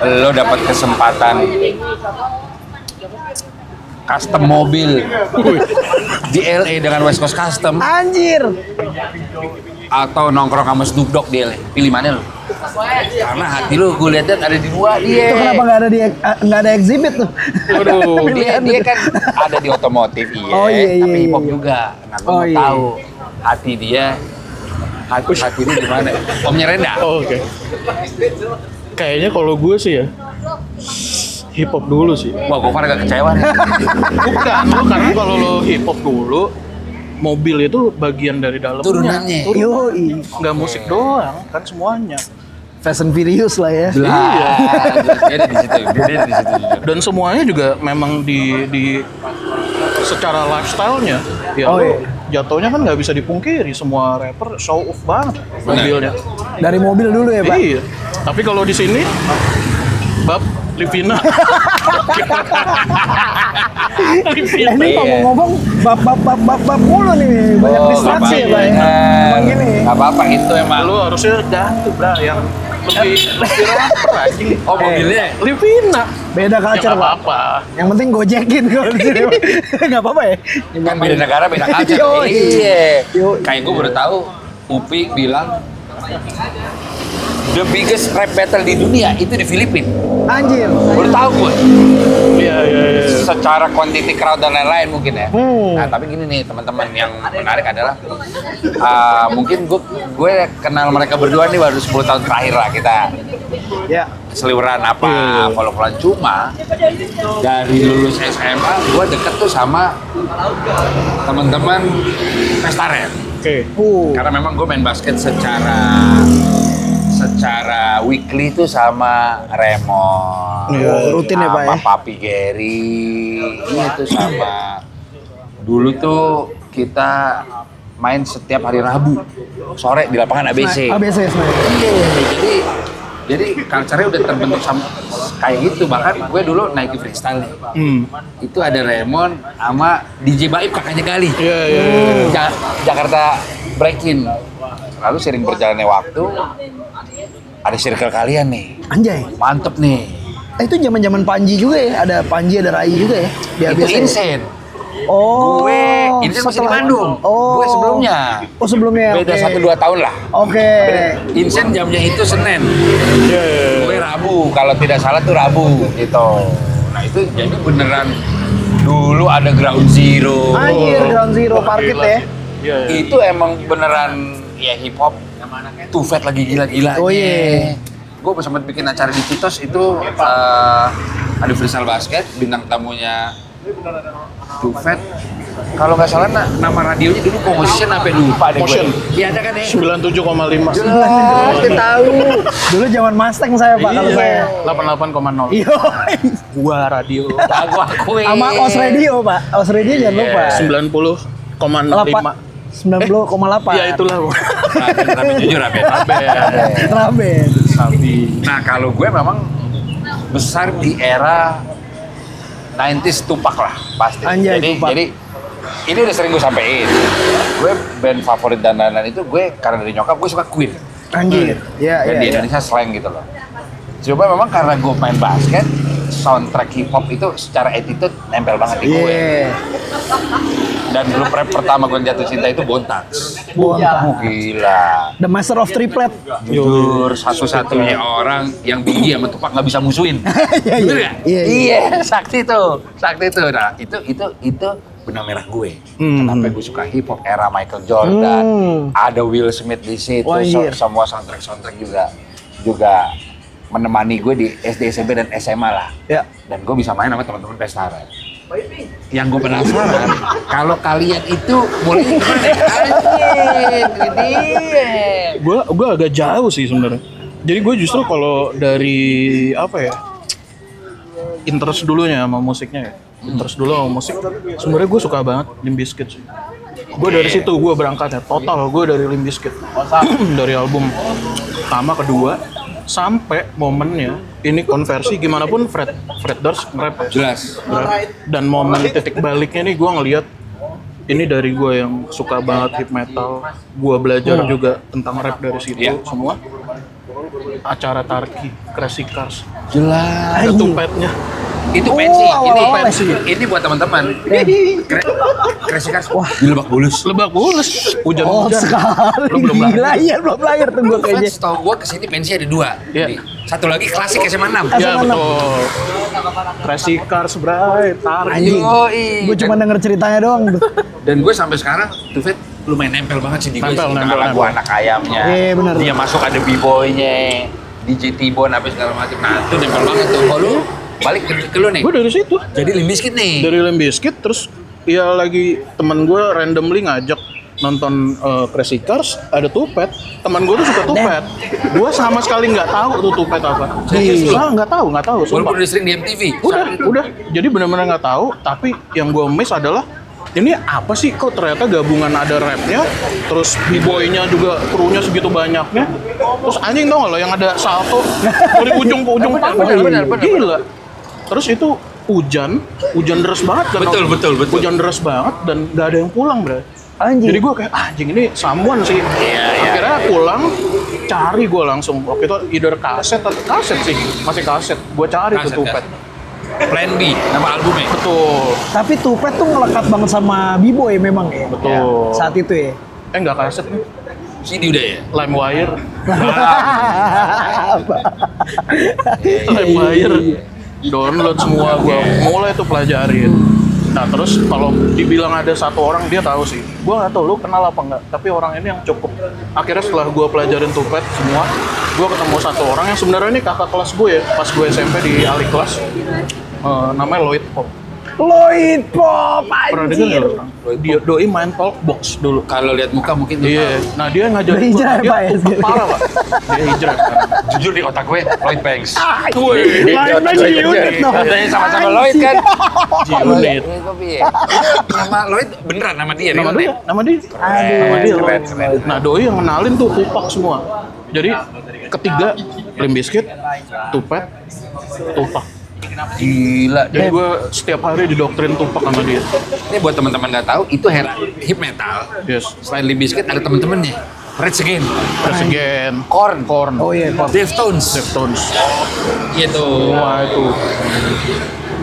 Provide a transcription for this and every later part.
Lo dapat kesempatan custom mobil di LA dengan West Coast Custom. Anjir. Atau nongkrong sama Snoop Dogg di LA. Pilih mana lo? Karena hati lo gue lihat ada di dua dia. Itu kenapa nggak ada exhibit tuh? Waduh, dia kan ada di otomotif tapi hip hop juga. Nah, gue mau tahu hati dia, hati ini di mana? Omnya Renda. Oh, oke. Kayaknya kalau gue sih ya hip hop dulu sih. Wah, gue agak kecewa nih. Bukan, karena kalau lo hip hop dulu, mobil itu bagian dari dalamnya. Turunannya. Yoi. Nggak musik doang, kan semuanya. Fast and Furious lah ya. Iya. Dia di situ. Dan semuanya juga memang di secara lifestyle-nya ya jatuhnya kan nggak bisa dipungkiri, semua rapper show off banget mobilnya. Dari mobil dulu ya, Pak? Iya. Tapi kalau di sini bab Livina. Ini ngomong-ngomong bab mulu nih, banyak distraksi ya, Pak ya. Emang gini. Gak apa-apa itu emang. Lu harusnya ganti, Bra, yang lebih rapper anjing. Oh, mobilnya Livina. Beda culture, Ya, Pak. apa-apa. Yang penting gojekin kalau di sini. Enggak apa-apa ya? kan beda negara, beda culture. Yoi. Iya. Kayak gue baru tahu Upi bilang the biggest rap battle di dunia itu di Filipina. Anjir. Baru tahu gue. Iya. Secara quantity crowd dan lain-lain mungkin ya. Nah, tapi gini nih teman-teman, yang menarik adalah mungkin gue kenal mereka berdua nih baru 10 tahun terakhir lah kita. Ya. Seliweran apa follow-followan, cuma dari lulus SMA gue deket tuh sama teman-teman pesta rap. Oke. Karena memang gue main basket secara weekly tuh sama Raymond. Rutin ya, Pak ya? Sama Papi Gary. Itu sama. Dulu tuh kita main setiap hari Rabu sore di lapangan ABC. ABC sebenarnya. Jadi culture-nya udah terbentuk sama kayak gitu. Bahkan gue dulu naik freestyle nih. Itu ada Raymond sama DJ Baib, kakaknya Gali. Iya. Jakarta Breakin. Lalu sering berjalannya waktu, ada circle kalian nih. Anjay. Mantep nih. Itu zaman-zaman Panji juga ya? Ada Panji, ada Rai juga ya? Itu Insane. Oh. Gue Insane masih di Bandung. Gue sebelumnya. Oh, sebelumnya. Beda 1-2 tahun lah. Oke. Insane jamnya itu Senin. Gue Rabu, kalau tidak salah tuh Rabu gitu. Nah itu jadi beneran dulu ada Ground Zero. Anjir, Ground Zero parkit ya? Iya. Itu emang beneran ya hip hop. Tufet lagi gila-gilanya. Oh iya. Gue sempat bikin acara di Citos itu ada freestyle basket, bintang tamunya Tufet. Kalau nggak salah nama radionya dulu Motion apa lupa deh. Motion. Iya ada kan ya? 97,5. Jelas, kita tahu. Dulu zaman Mustang saya, Pak, kalau saya. 88,0. Iya. Gua radio. Aku akuin. Sama OS Radio, Pak. OS Radio jangan lupa. 90,5. 90,8. Ya itulah. Rabe jujur Rabe. Raben. Sabi. Nah kalau gue memang besar di era 90s Tupac lah pasti. Anjay, Tupac. Jadi ini udah sering gue sampein. Gue band favorit dan lain-lain itu gue karena dari nyokap gue suka Queen. Anjir. Iya, Dan di Indonesia slang gitu loh. Coba memang karena gue main basket, soundtrack hip hop itu secara attitude nempel banget di gue. Dan dulu rap pertama gue jatuh cinta itu Bontax. Gila. The Master of Triplet. Jujur satu-satunya orang yang Biggie sama Tupac nggak bisa musuhin. Bener nggak? Iya, sakti tuh. Nah itu benang merah gue. Kenapa gue suka hip hop era Michael Jordan. Ada Will Smith di situ. Semua soundtrack juga menemani gue di SD, SMP dan SMA lah. Ya. Dan gue bisa main sama teman-teman pesta rap. Yang gue penasaran, kalau kalian itu mulai kemana? Gue agak jauh sih sebenarnya. Jadi gue justru kalau dari apa ya, interest dulunya sama musiknya ya. Interest dulu sama musik. Sebenarnya gue suka banget Limp Bizkit sih. Gue dari situ gue berangkatnya total gue dari Limp Bizkit. Dari album pertama, kedua, sampai momennya ini konversi gimana pun Fred Durst nge-rap Jelas. dan momen titik baliknya nih gue ngelihat ini dari gue yang suka banget hip metal, gue belajar juga tentang rap dari situ semua. acara Tarki, Crazy Cars. Jelas. Ada tumpetnya. Itu pensi. awal-awal Ini buat teman-teman. Crazy Cars. Wah, di Lebak Bulus. Lebak Bulus, Oh hujan-hujan. sekali. Belum lahir. Belum lahir tuh gue kayaknya. Fans tau gue kesini pensi ada 2. Iya. Nih, satu lagi klasik SMA 6. Ya betul. Crazy Cars, Bray, Tarki. Anjing. Gue cuma denger ceritanya doang tuh. Dan gue sampai sekarang tuh Fit lumayan nempel banget sih di gue. Nempel. Lagu anak ayamnya. Iya, benar. Dia masuk ada B-boy-nya, DJ T-Bone apa segala macam. Nah itu nempel banget tuh. Kalau lu balik ke lu nih. Gue dari situ. Jadi Limp Bizkit nih. Dari Limp Bizkit, terus ya lagi temen gue randomly ngajak nonton Crazy Cars, ada Tupet. Teman gue tuh suka Tupet. Gue sama sekali nggak tahu tuh Tupet apa. Serius lu? Nggak tahu. Walaupun Sumpah. udah sering di MTV. Udah. Jadi benar-benar nggak tahu. Tapi yang gue miss adalah ini apa sih kok ternyata gabungan ada rapnya, terus b-boynya juga krunya segitu banyaknya, terus anjing tau nggak lo yang ada salto dari ujung ke ujung panggung. benar. Gila. Terus itu hujan deras banget kan? Betul. Hujan deras banget dan nggak ada yang pulang, bro. Anjing. Jadi gue kayak anjing ini samuan sih. Iya. Akhirnya pulang, cari gue langsung. Waktu itu either kaset atau kaset sih, masih kaset. Gue cari Kaset, tuh Tupet. Plan B, nama albumnya. Betul. Tapi Tupet tuh ngelekat banget sama B-boy memang ya. Betul. Saat itu ya. Nggak kaset nih. CD udah ya? LimeWire. Apa? LimeWire. Download semua, gue mulai tuh pelajarin. Nah terus kalau dibilang ada satu orang dia tahu sih. Gue nggak tahu lu kenal apa nggak. Tapi orang ini yang cukup. Akhirnya setelah gue pelajarin Tupet semua, gue ketemu satu orang yang sebenarnya ini kakak kelas gue ya. Pas gue SMP di Ali kelas, namanya Lloyd Pop. Lloyd Pop, Pernah dengar anjir. nggak? Dia doi main Talkbox dulu. Kalau lihat muka mungkin tuh. Iya. Nah dia ngajarin Dia hijrah ya, dia Pak, ya, sekarang? parah pak. Dia hijrah. Jujur di otak gue, Lloyd Banks. Lloyd Banks G-Unit dong. Katanya sama-sama Lloyd kan. G-Unit. Nama Lloyd beneran nama dia. Nama dia. Nama dia. Keren. Nah doi yang kenalin tuh Tupac semua. Jadi ketiga Limp Bizkit, Tupac, Tupac. Gila. Jadi gue setiap hari didoktrin Tupac sama dia. Ini buat teman-teman nggak tahu, itu hip metal. Yes. Selain Limp Bizkit ada temen-temennya. Rage Again, Terus again, Korn, Oh iya, Pop. Deftones, Deftones. gitu. Semua itu.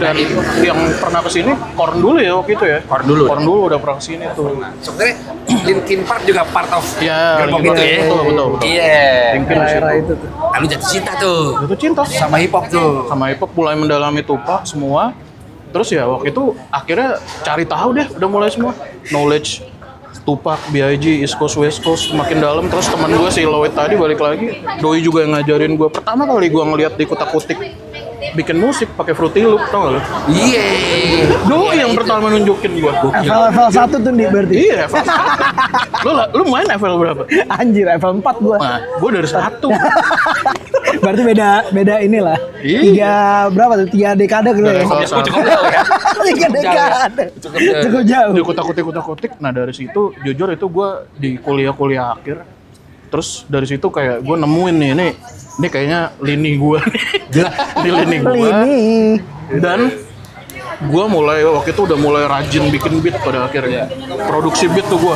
Dan yang pernah kesini Korn dulu ya waktu itu ya. Korn dulu. Korn dulu udah pernah kesini tuh. Sebenarnya Linkin Park juga part of Iya, gerbong Linkin itu Park. ya. Betul. Iya. Linkin di Era situ. itu tuh. Lalu jatuh cinta tuh Itu cinta sama hip hop tuh. sama hip hop, mulai mendalami Tupac semua. Terus ya waktu itu akhirnya cari tahu deh, udah mulai semua knowledge Tupac, B.I.G, East Coast, West Coast semakin dalam. Terus teman gue si Lloyd tadi balik lagi, doi juga yang ngajarin gue. Pertama kali gue ngeliat di kutak-kutik bikin musik pakai Fruity Loop, tau gak lo? Iya. Doi yang pertama nunjukin gue. FL 1 tuh di berarti. Iya, FL 1. Lu main FL berapa? Anjir, FL 4 gua. Nah, gue dari 1. Berarti beda inilah. Iya. Berapa tuh? 3 dekade gitu ya. Dari FL Cukup jauh ya. 3 dekade. Cukup jauh. Di kutak-kutik. Nah dari situ jujur itu gue di kuliah akhir. Terus dari situ kayak gue nemuin nih ini kayaknya lini gue. Ini lini gue. Lini. Dan gue mulai waktu itu udah mulai rajin bikin beat pada akhirnya. Produksi beat tuh gue.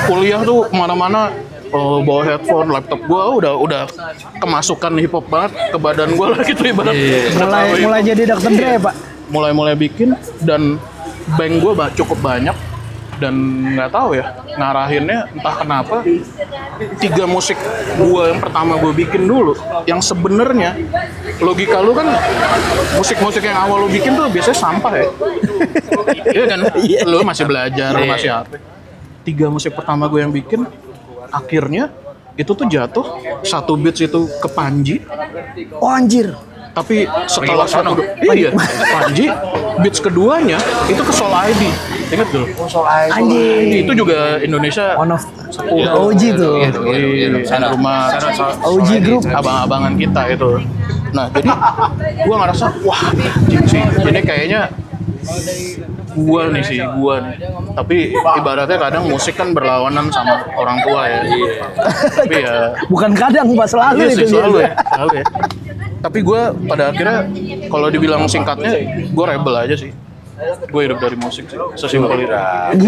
Kuliah tuh kemana-mana bawa headphone, laptop gue udah kemasukan hip hop banget ke badan gue lah gitu ibarat. Mulai jadi Dr. Dre, Pak. Mulai bikin dan bank gue cukup banyak dan nggak tahu ya ngarahinnya entah kenapa 3 musik gue yang pertama gue bikin dulu yang sebenarnya logika lu kan musik-musik yang awal lu bikin tuh biasanya sampah ya. Iya kan, lu masih belajar, lu masih apa. 3 musik pertama gue yang bikin akhirnya itu tuh jatuh satu beats itu ke Panji. Oh anjir. Tapi setelah iya, Panji, beats keduanya itu ke Soul ID. Ingat dulu? Soul ID. Anjing. Itu juga Indonesia One of OG tuh. Sana rumah OG group. abang-abangan kita itu. Nah, jadi gua ngerasa wah, anjing sih. Ini kayaknya gua nih. Tapi ibaratnya kadang musik kan berlawanan sama orang tua ya. Tapi ya Bukan kadang, Pak, selalu iya itu. sih, selalu ya. Tapi gue pada akhirnya kalau dibilang singkatnya, gue rebel aja sih. Gue hidup dari musik sih, sesimpel itu.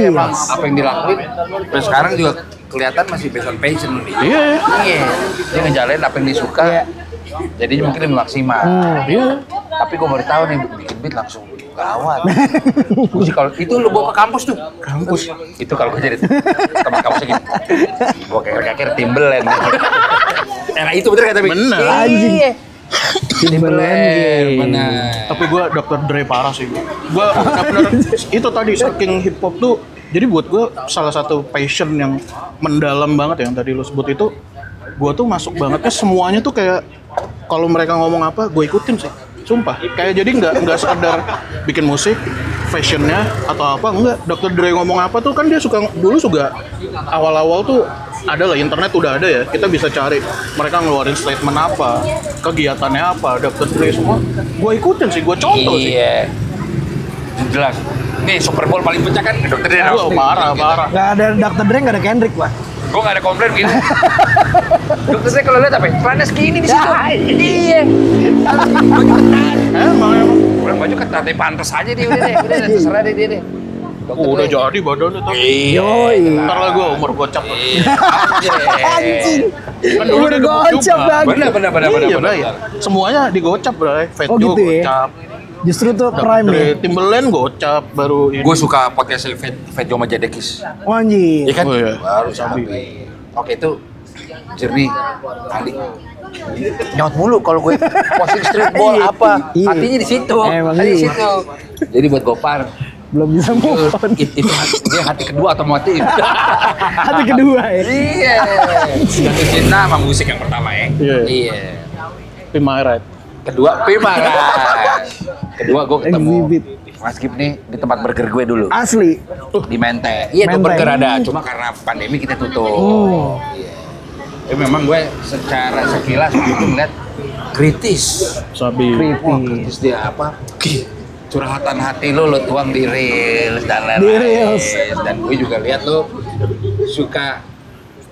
Emang apa yang dilakuin dan sekarang juga kelihatan masih based on passion lu nih. Iya. Iya. Dia ngejalanin apa yang disuka. Jadinya mungkin lebih maksimal. Iya. Tapi gue baru tahu nih bikin beat langsung gawat. Gue sih kalau itu lu bawa ke kampus tuh. Kampus. Itu kalau gue jadi teman kampusnya gitu. Gue kayak Timberland. Era itu bener kan tapi? Bener. Anjing. Timberland. Bener. Tapi gue Dr. Dre parah sih. Gue benar-benar itu tadi saking hip hop tuh. Jadi buat gue salah satu passion yang mendalam banget yang tadi lo sebut itu. Gue tuh masuk bangetnya semuanya tuh kayak kalau mereka ngomong apa gue ikutin sih. Sumpah. Kayak jadi nggak sekedar bikin musik, fashionnya atau apa enggak. Dr. Dre ngomong apa tuh kan dia dulu juga awal-awal tuh ada lah, internet udah ada ya, kita bisa cari mereka ngeluarin statement apa, kegiatannya apa, Dr. Dre semua gue ikutin sih, gue contoh sih. Iya. Jelas. Nih Super Bowl paling pecah kan Dr. Dre. Wah, parah. Nggak ada Dr. Dre, nggak ada Kendrick, Pak. Gue nggak ada komplain gitu. Dr. Dre kalau lihat apa? Celana segini di situ. Iya. Baju ketat. Emang. Orang baju ketat, tapi pantas aja dia udah terserah deh dia deh. Udah jadi badannya tuh. Iya. Ntar lah gue umur gocap. Anjing. Kan dulu dia gocap lagi. Benar. Iya, Bray. Semuanya digocap, Bray. Fat Oh, Joe gitu ya? gocap. Justru tuh prime ya. Timberland gocap baru ini. Gue suka podcast Fat Joe Majadekis. Oh, anjing. Iya kan? Oh, iya. Baru sabi. Oke itu jernih kali. Nyaut mulu kalau gue posting streetball apa? Iya. Hatinya di situ. Emang Hati di iya. situ. Jadi buat Gopar Belum bisa move on. itu dia hati kedua atau mati? Hati kedua ya. Iya. Jatuh cinta sama musik yang pertama ya. Iya. Pimaret. Kedua Pimaras. Kedua gue ketemu Exhibit. Mas Gip nih di tempat burger gue dulu. Asli. Di Menteng. Iya tuh Menteng. burger ada, cuma karena pandemi kita tutup. Oh. Iya. Tapi memang gue secara sekilas itu ngeliat kritis. Sabi. Wah, kritis dia apa? Curhatan hati lo tuang di reels dan lain-lain. Di reels. Dan gue juga lihat lo suka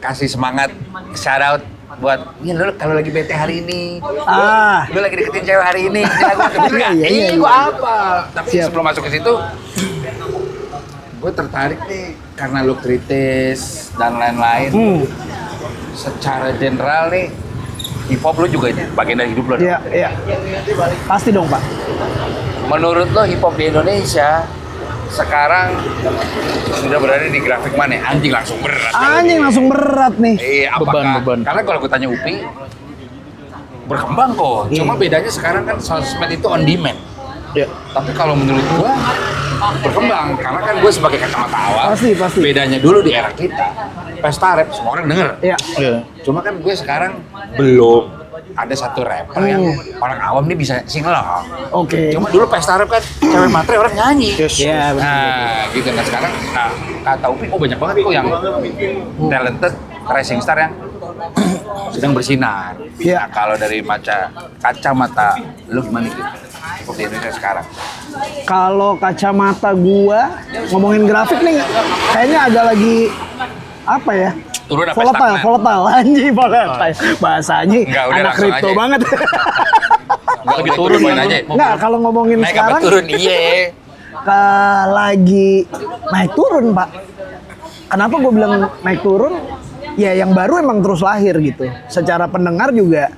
kasih semangat, shout out buat ini lo kalau lagi bete hari ini. Lo lagi deketin cewek hari ini. Ini lagu bener nggak? Iya. Gue apa? Tapi Siap. sebelum masuk ke situ, gue tertarik nih karena lo kritis dan lain-lain. Secara general nih, hip hop lo juga bagian dari hidup lo. Iya, iya. Pasti dong, Pak. Menurut lo hip hop di Indonesia sekarang sudah berada di grafik mana? Anjing langsung berat. Anjing langsung berat nih. Apakah? Beban. Karena kalau gue tanya Upi, berkembang kok. Cuma bedanya sekarang kan sosmed itu on demand. Ya. Tapi kalau menurut gua berkembang karena kan gue sebagai kacamata awal. Pasti. Bedanya dulu di era kita, pesta rap semua orang denger. Iya. Iya. Cuma kan gue sekarang belum ada satu rapper yang orang awam nih bisa single. Oke. Cuma dulu pesta rap kan cewek matre orang nyanyi. Yes. Iya, benar. Nah, gitu kan sekarang. Nah, kata Upi, banyak banget kok yang talented rising star yang sedang bersinar. Iya. Nah, kalau dari kacamata lu gimana gitu? Hip-hop di Indonesia sekarang. Kalau kacamata gua ngomongin grafik nih kayaknya agak lagi apa ya? Turun apa volatile, stagnan? volatile, anjing volatile. Bahasanya Enggak, udah anak langsung kripto aja. banget. Nggak, Lagi udah turun turunin kan aja. lu? Enggak, kalau ngomongin Naik apa sekarang turun? Iya. lagi naik turun, Pak. Kenapa gue bilang naik turun? Ya yang baru emang terus lahir gitu. Secara pendengar juga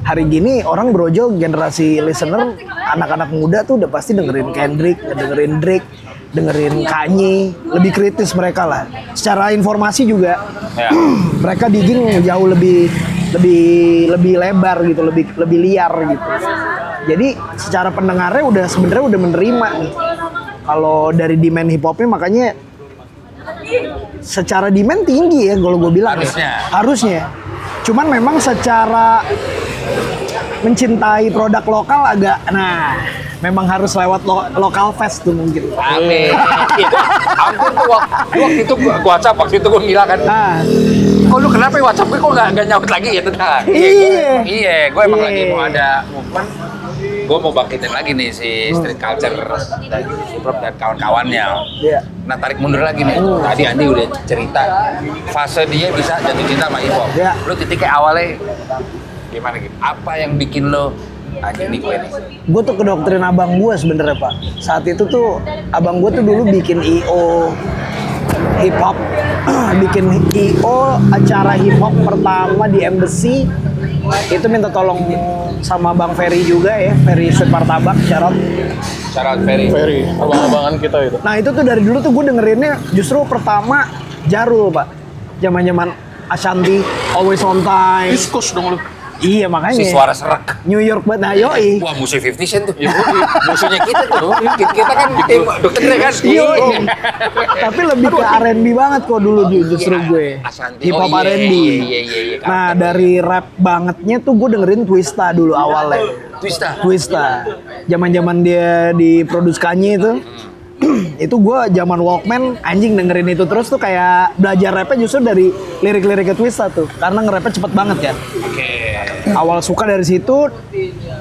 hari gini orang brojol generasi listener anak-anak muda tuh udah pasti dengerin Kendrick, dengerin Drake, dengerin Kanye, lebih kritis mereka lah. Secara informasi juga Ya. mereka digging jauh lebih lebar gitu, lebih liar gitu. Jadi secara pendengarnya sebenarnya udah menerima nih. Kalau dari demand hip hopnya makanya secara demand tinggi ya kalau gue bilang. Harusnya. Harusnya. Cuman memang secara mencintai produk lokal agak, memang harus lewat lokal fest tuh mungkin. Amin. Ampun tuh waktu itu gua WhatsApp waktu itu gua bilang kan. Kok lu kenapa ya WhatsApp gue kok nggak nyaut lagi ya tentang? Iya, gue emang lagi mau ada movement. Gue mau bangkitin lagi nih si street culture dan hip hop dan kawan-kawannya. Iya. Nah tarik mundur lagi nih. Tadi Andi udah cerita fase dia bisa jatuh cinta sama hip hop. Iya. Lu titiknya awalnya gimana gitu? Apa yang bikin lo anjing nih gue nih? Gue tuh kedoktrin abang gue sebenarnya, Pak. Saat itu tuh abang gue tuh dulu bikin IO hip hop, bikin IO acara hip hop pertama di Embassy itu minta tolong sama Bang Ferry juga ya, Ferry Street Martabak, syarat. Syarat Ferry. Ferry, abang-abangan kita itu. Nah itu tuh dari dulu tuh gue dengerinnya justru pertama Jarul Pak, zaman-zaman Ashanti, Always on Time. East Coast dong lu. Iya makanya. Si suara serak. New York banget, nah yoi. Wah, musuh 50 Cent tuh. Musuhnya kita tuh. Kita kan tim Dr. Dre kan. Yoi. Tapi lebih ke R&B banget kok dulu justru gue. Ashanti. Hip hop Oh, iya, R&B. iya. Nah dari rap bangetnya tuh gue dengerin Twista dulu awalnya. Twista. Zaman-zaman dia diproduksi Kanye itu. Itu gue zaman Walkman anjing dengerin itu terus tuh kayak belajar rapnya justru dari lirik-liriknya Twista tuh karena nge-rapnya cepet banget kan. Oke. Awal suka dari situ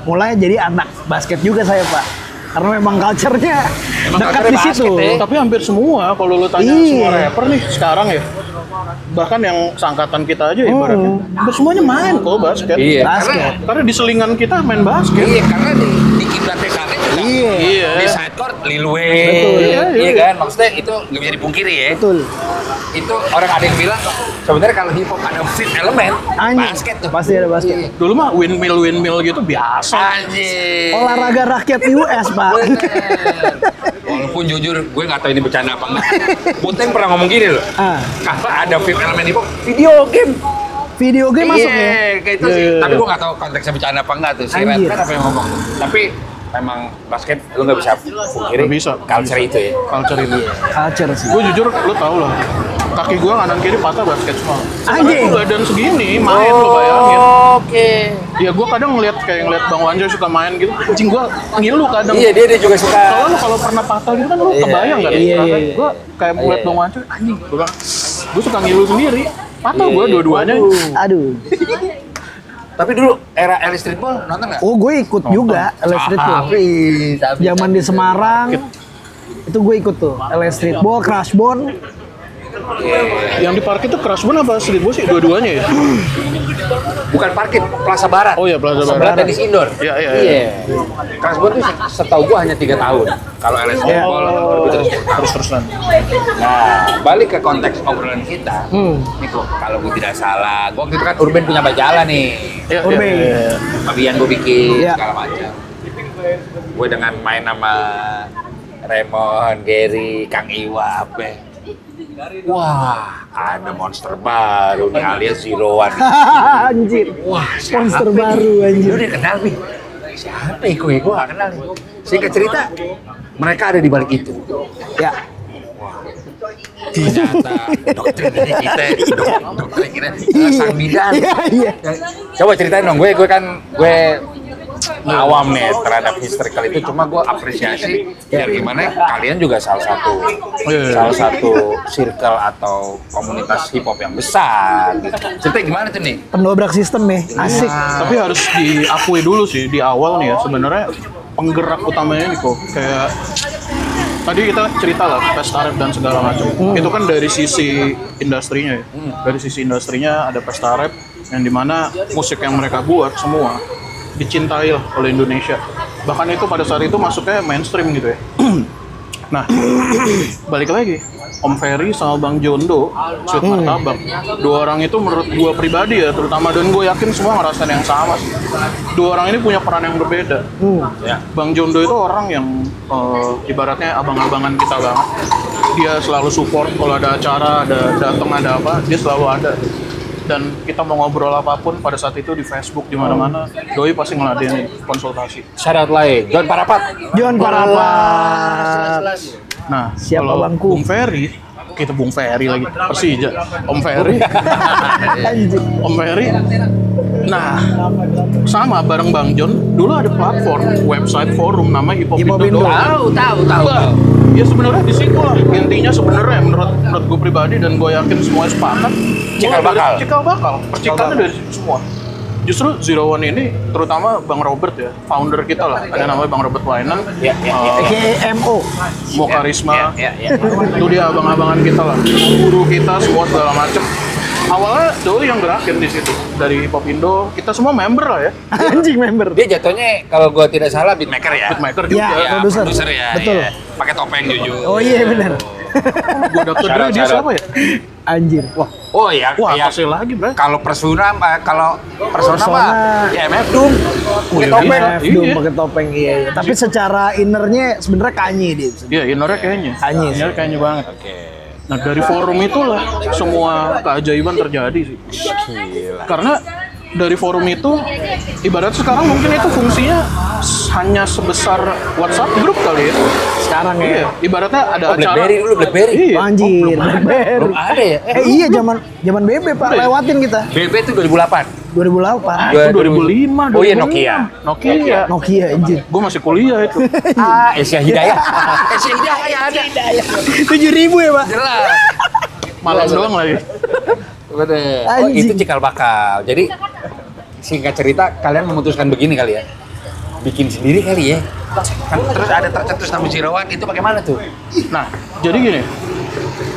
mulai jadi anak basket juga saya Pak karena memang culture-nya dekat di situ. Tapi hampir semua kalau lu tanya semua rapper nih sekarang ya, bahkan yang seangkatan kita aja ibaratnya, hampir semuanya main kok basket. Iya. Karena di selingan kita main basket. Iya, karena di kiblatnya kalian juga. Iya. Di sidecourt Lil Wayne. Betul. Iya kan? Maksudnya itu nggak bisa dipungkiri ya. Betul. Itu orang ada yang bilang sebenarnya kalau hip hop ada fit elemen basket tuh. Pasti ada basket. Iya. Dulu mah windmill gitu biasa. Anjir. Olahraga rakyat US Pak. Bener. Walaupun jujur gue nggak tahu ini bercanda apa enggak. Buteng pernah ngomong gini loh. Kalau ada fit elemen hip hop, video game. Video game masuk ya? Iya, kayak itu sih. Tapi gue nggak tahu konteksnya bercanda apa enggak tuh. Si Red kan apa yang ngomong. Tapi memang basket lu nggak bisa pungkiri. Nggak bisa. Culture itu ya. Culture itu. Culture sih. Gue jujur, lu tau lah. Kaki gue kanan kiri patah basket semua. Anjing. Gue badan segini, main lo bayangin. Oke. Ya gue kadang ngeliat Bang Wanjo suka main gitu. Anjing gue ngilu kadang. Iya, dia juga suka. Soalnya lu kalau pernah patah gitu kan lu kebayang kan? Iya. Gue kayak ngeliat Bang Wanjo, anjing. Gue suka ngilu sendiri. Patah gue dua-duanya. Aduh. Tapi dulu era LA Streetball nonton nggak? Oh gue ikut juga LA Streetball. Zaman di Semarang itu gue ikut tuh LA Streetball, Crashbone. Yang di parkir itu Crashbone apa Streetball sih? Dua-duanya ya? Bukan parkir, Plaza Barat. Oh iya, Plaza Sebelah Barat. tenis indoor. Iya. Crashbone tuh setahu gua hanya 3 tahun. Kalau LA Streetball lebih Terus-terusan. Nah, balik ke konteks obrolan kita. Nih kok, kalau gue tidak salah, gua waktu itu kan Urban punya majalah nih. Iya, Urban. Bagian gue bikin Iya. segala macam. Gue dengan main sama Raymond, Gary, Kang Iwa, apa? Wah, ada monster baru nih alias Zero One. Anjir. Wah, Monster siapa baru nih? anjir. Lu udah kenal nih? Siapa ya gue? Gue gak kenal nih. Singkat cerita, mereka ada di balik itu. Ya. Ternyata dokter kita, dokter kita, sang bidan. Iya. Coba ceritain dong, gue kan awam nih terhadap historical itu, cuma gue apresiasi biar gimana kalian juga salah satu circle atau komunitas hip hop yang besar gitu. Cerita gimana tuh nih? Pendobrak sistem nih. Asik. Tapi harus diakui dulu sih di awal nih ya, sebenarnya penggerak utamanya nih kok kayak tadi kita cerita lah pesta rap dan segala macam. Itu kan dari sisi industrinya ya. Dari sisi industrinya ada pesta rap yang dimana musik yang mereka buat semua dicintai lah oleh Indonesia. Bahkan itu pada saat itu masuknya mainstream gitu ya. Nah, balik lagi, Om Ferry sama Bang Jondo, Sweet Martabak. Dua orang itu menurut gua pribadi ya, terutama dan gue yakin semua ngerasain yang sama sih. Dua orang ini punya peran yang berbeda. Bang Jondo itu orang yang ibaratnya abang-abangan kita banget. Dia selalu support kalau ada acara, ada datang, ada apa, dia selalu ada. Dan kita mau ngobrol apapun pada saat itu di Facebook di mana-mana, Doi pasti ngeladenin konsultasi. Shout out lain, John Parapat. John Parapat. Nah, Siapa kalau bangku? Bung Ferry, kita Bung Ferry lagi, Persija. Om Ferry, Om Ferry. Nah, sama bareng Bang John, dulu ada platform, website, forum nama Hip Hop Indo. Tahu. Ya sebenarnya di situ lah intinya sebenarnya menurut gue pribadi dan gue yakin semuanya sepakat. Cikal bakal. Percikannya dari situ semua. Justru Zero One ini, terutama Bang Robert ya, founder kita lah, ada namanya Bang Robert Wainan, KMO. Mo Karisma, itu dia abang-abangan kita lah, guru kita semua segala macem. Awalnya Doi yang gerakin di situ dari Hip Hop Indo, kita semua member lah ya. Anjing member. Dia jatuhnya kalau gue tidak salah beatmaker ya. Beatmaker Ya, juga. produser. Ya. Betul. Ya. Pakai topeng jujur. Oh iya benar. Gue Dr. Dre, dia siapa ya? Anjir. Wah, Oh iya, Wah, kayak pasti lagi, bro. kalau Persona mah Persona. ya MF Doom. Pakai iya, topeng. iya. Doom pakai topeng iya. Tapi secara innernya sebenarnya Kanye dia. Iya, innernya kayaknya. Kanye sih. Innernya kayaknya banget. Oke. Nah, dari forum itulah semua keajaiban terjadi sih. Gila. Karena dari forum itu, ibarat sekarang mungkin itu fungsinya hanya sebesar WhatsApp grup kali ya. Sekarang ya. Iya, ibaratnya ada Oh, acara. BlackBerry dulu, BlackBerry. Iya. Anjir, BlackBerry. Belum ada ya? Iya zaman BB Pak, lewatin kita. BB itu 2008. 2008. Itu 2005, Oh iya, 2006. Nokia. Nokia. Nokia anjir. Gue masih kuliah itu. Asia Hidayah. Asia Hidayah ada. 7.000 ya Pak. Jelas. Malam doang lagi. Bener. Oh, Anjing. itu cikal bakal. Jadi singkat cerita kalian memutuskan begini kali ya. Bikin sendiri kali ya. Kan terus ada tercetus nama Zirawan itu bagaimana tuh? Nah, jadi gini.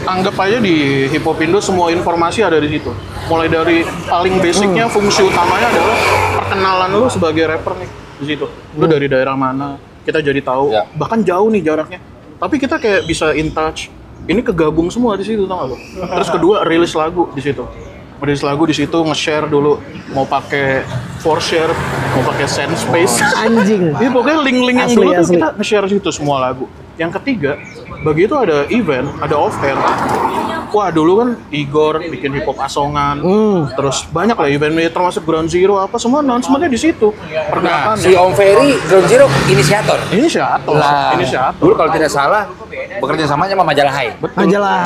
Anggap aja di Hip Hop Indo semua informasi ada di situ. Mulai dari paling basicnya, fungsi utamanya adalah perkenalan lu sebagai rapper nih di situ. Lu dari daerah mana? Kita jadi tahu. Ya. Bahkan jauh nih jaraknya. Tapi kita kayak bisa in touch. Ini kegabung semua di situ, tau gak lu? Terus kedua, rilis lagu di situ. Rilis lagu di situ, nge-share dulu. Mau pakai Forshare, mau pakai Sandspace. Anjing. Ini pokoknya link-link yang Asli, dulu tuh asli. kita nge-share situ semua lagu. Yang ketiga, begitu ada event, ada off-air. Wah, dulu kan Igor bikin hip hop asongan. Terus banyak lah event-event termasuk Ground Zero apa semua announcement-nya di situ. Nah, Pergerakannya. si Om Ferry Ground Zero inisiator. Inisiator. Lah, Inisiator. dulu kalau tidak salah bekerja samanya sama Majalah Hai. Majalah.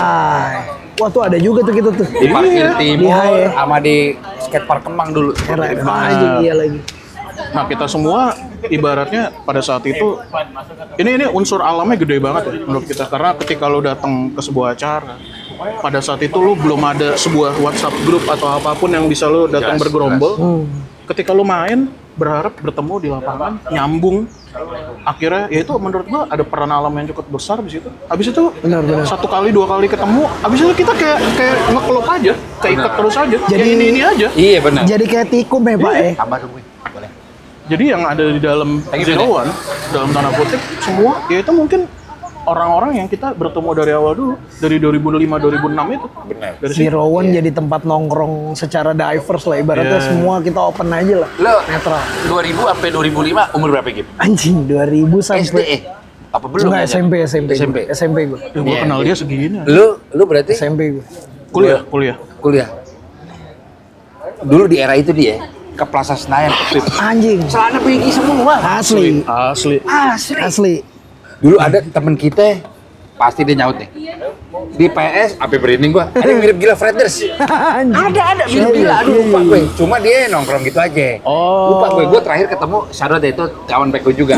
Wah tuh ada juga tuh kita tuh. Di Parkir Di Timur Hai ya. sama di skatepark Kemang dulu. Keren aja iya lagi. Nah, kita semua ibaratnya pada saat itu ini unsur alamnya gede banget ya menurut kita, karena ketika lo datang ke sebuah acara pada saat itu lo belum ada sebuah WhatsApp grup atau apapun yang bisa lo datang bergerombol. Ketika lo main berharap bertemu di lapangan nyambung, akhirnya ya itu menurut gua ada peran alam yang cukup besar di situ. Habis itu Benar. satu kali dua kali ketemu, habis itu kita kayak ngeklop aja, keikat terus aja. Jadi ini aja. Iya benar. Jadi kayak tikum ya Pak ya. Tambah dong gue. Boleh. Jadi yang ada di dalam Thank you, Zero One, dalam tanda kutip, semua, ya itu mungkin orang-orang yang kita bertemu dari awal dulu, dari 2005-2006 itu. Benar. Dari situ. Zero One jadi tempat nongkrong secara diverse lah ibaratnya Iya. semua kita open aja lah. Lo Netral. 2000 sampai 2005 umur berapa Gip? Anjing 2000 sampai SD apa belum? Enggak, ya? SMP SMP. gue. Ya, gue Iya, kenal iya. dia segini. Lu berarti SMP gue. Kuliah. kuliah. Dulu di era itu dia ke Plaza Senayan ke Pip. Anjing. Celana Peggy semua. Asli. Asli. Asli. Dulu ada temen kita pasti dia nyaut nih. Di PS, apa berinding gua? Ada yang mirip gila Fredders. Ada mirip gila. Aduh lupa gue. Cuma dia nongkrong gitu aja. Oh. Lupa gue terakhir ketemu Shadow itu kawan back gue juga.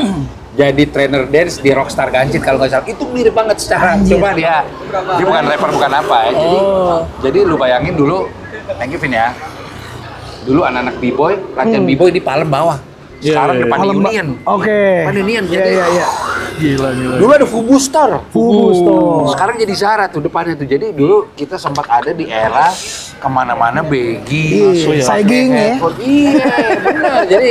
Jadi trainer dance di Rockstar Gancit kalau nggak salah. Itu mirip banget secara. Anjir. Cuma dia bukan rapper bukan apa ya. Jadi lu bayangin dulu. Thank you Vin ya. Dulu anak-anak B-boy latihan B-boy di Palem bawah. Sekarang Iya, depan Palem, Union. Oke. Depan Union. Iya Jadi iya. Gila. dulu ada Fubu Store. Store. Sekarang jadi Zara tuh depannya tuh. Jadi dulu kita sempat ada di era kemana-mana baggy, Iya, sagging ya. headphone. Iya, benar. Jadi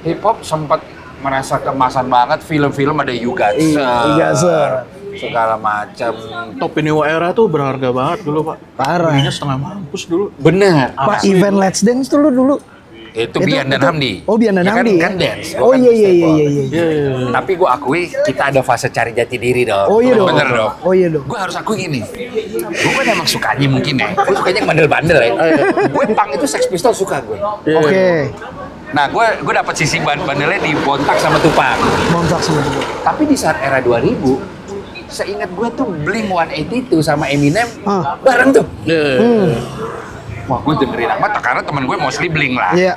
hip hop sempat merasa kemasan banget. Film-film ada You Got Iya, Sir. segala macam. Top New Era tuh berharga banget dulu, Pak. Parah. Belinya setengah mampus dulu. Bener. Pak event Let's Dance tuh lu dulu. Itu Bian dan Hamdi. Oh, Bian dan Ya Hamdi. Kan dance. Oh Gua kan iya iya staple. iya iya. Tapi gue akui kita ada fase cari jati diri dong. Oh iya dong. Bener dong. Oh iya dong. Gue harus akui gini, gue kan emang sukanya mungkin ya, gue sukanya yang bandel-bandel ya. Gue punk itu Sex Pistols suka gue. Oke. Nah, gue dapat sisi bandelnya di Bontak sama Tupac. Montak sama dulu. Tapi di saat era 2000, seingat gue tuh Blink-182 sama Eminem bareng tuh. Wah, gue dengerin amat karena temen gue mostly Blink lah. Iya.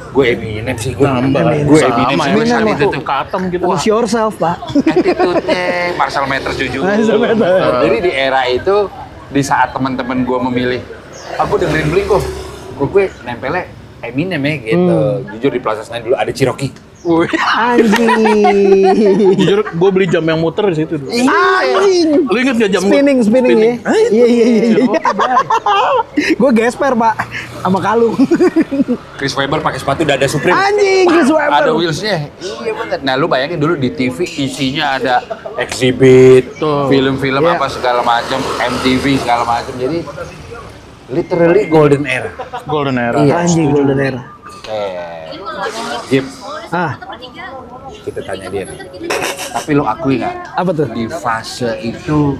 Gue Eminem sih, gue Nambah. gue Sama, Eminem sih Eminem saat lah. itu tuh. Katem gitu. Lose yourself, Pak. Attitude-nya Marshall Mathers jujur. Marshall Mathers. Jadi di era itu, di saat teman-teman gue memilih, aku dengerin Blink kok, gue nempelnya Eminem ya gitu. Jujur di Plaza Senayan dulu ada Cherokee. Anjing. Jujur, gue beli jam yang muter di situ dulu. Anjing. Lu inget gak jam Spinning ya? Iya. Gue gesper, Pak, sama kalung. Chris Webber pakai sepatu dada Supreme. Anjing, Chris Webber. Ada wheelsnya. Iya bener. Nah lu bayangin dulu di TV isinya ada exhibit, film-film Iya. apa segala macam, MTV segala macam. Jadi literally golden era. Golden Era. Iya. Anjing, golden era. Gip, Ah, kita tanya dia nih. Tapi lo akui nggak? apa tuh? Di fase itu,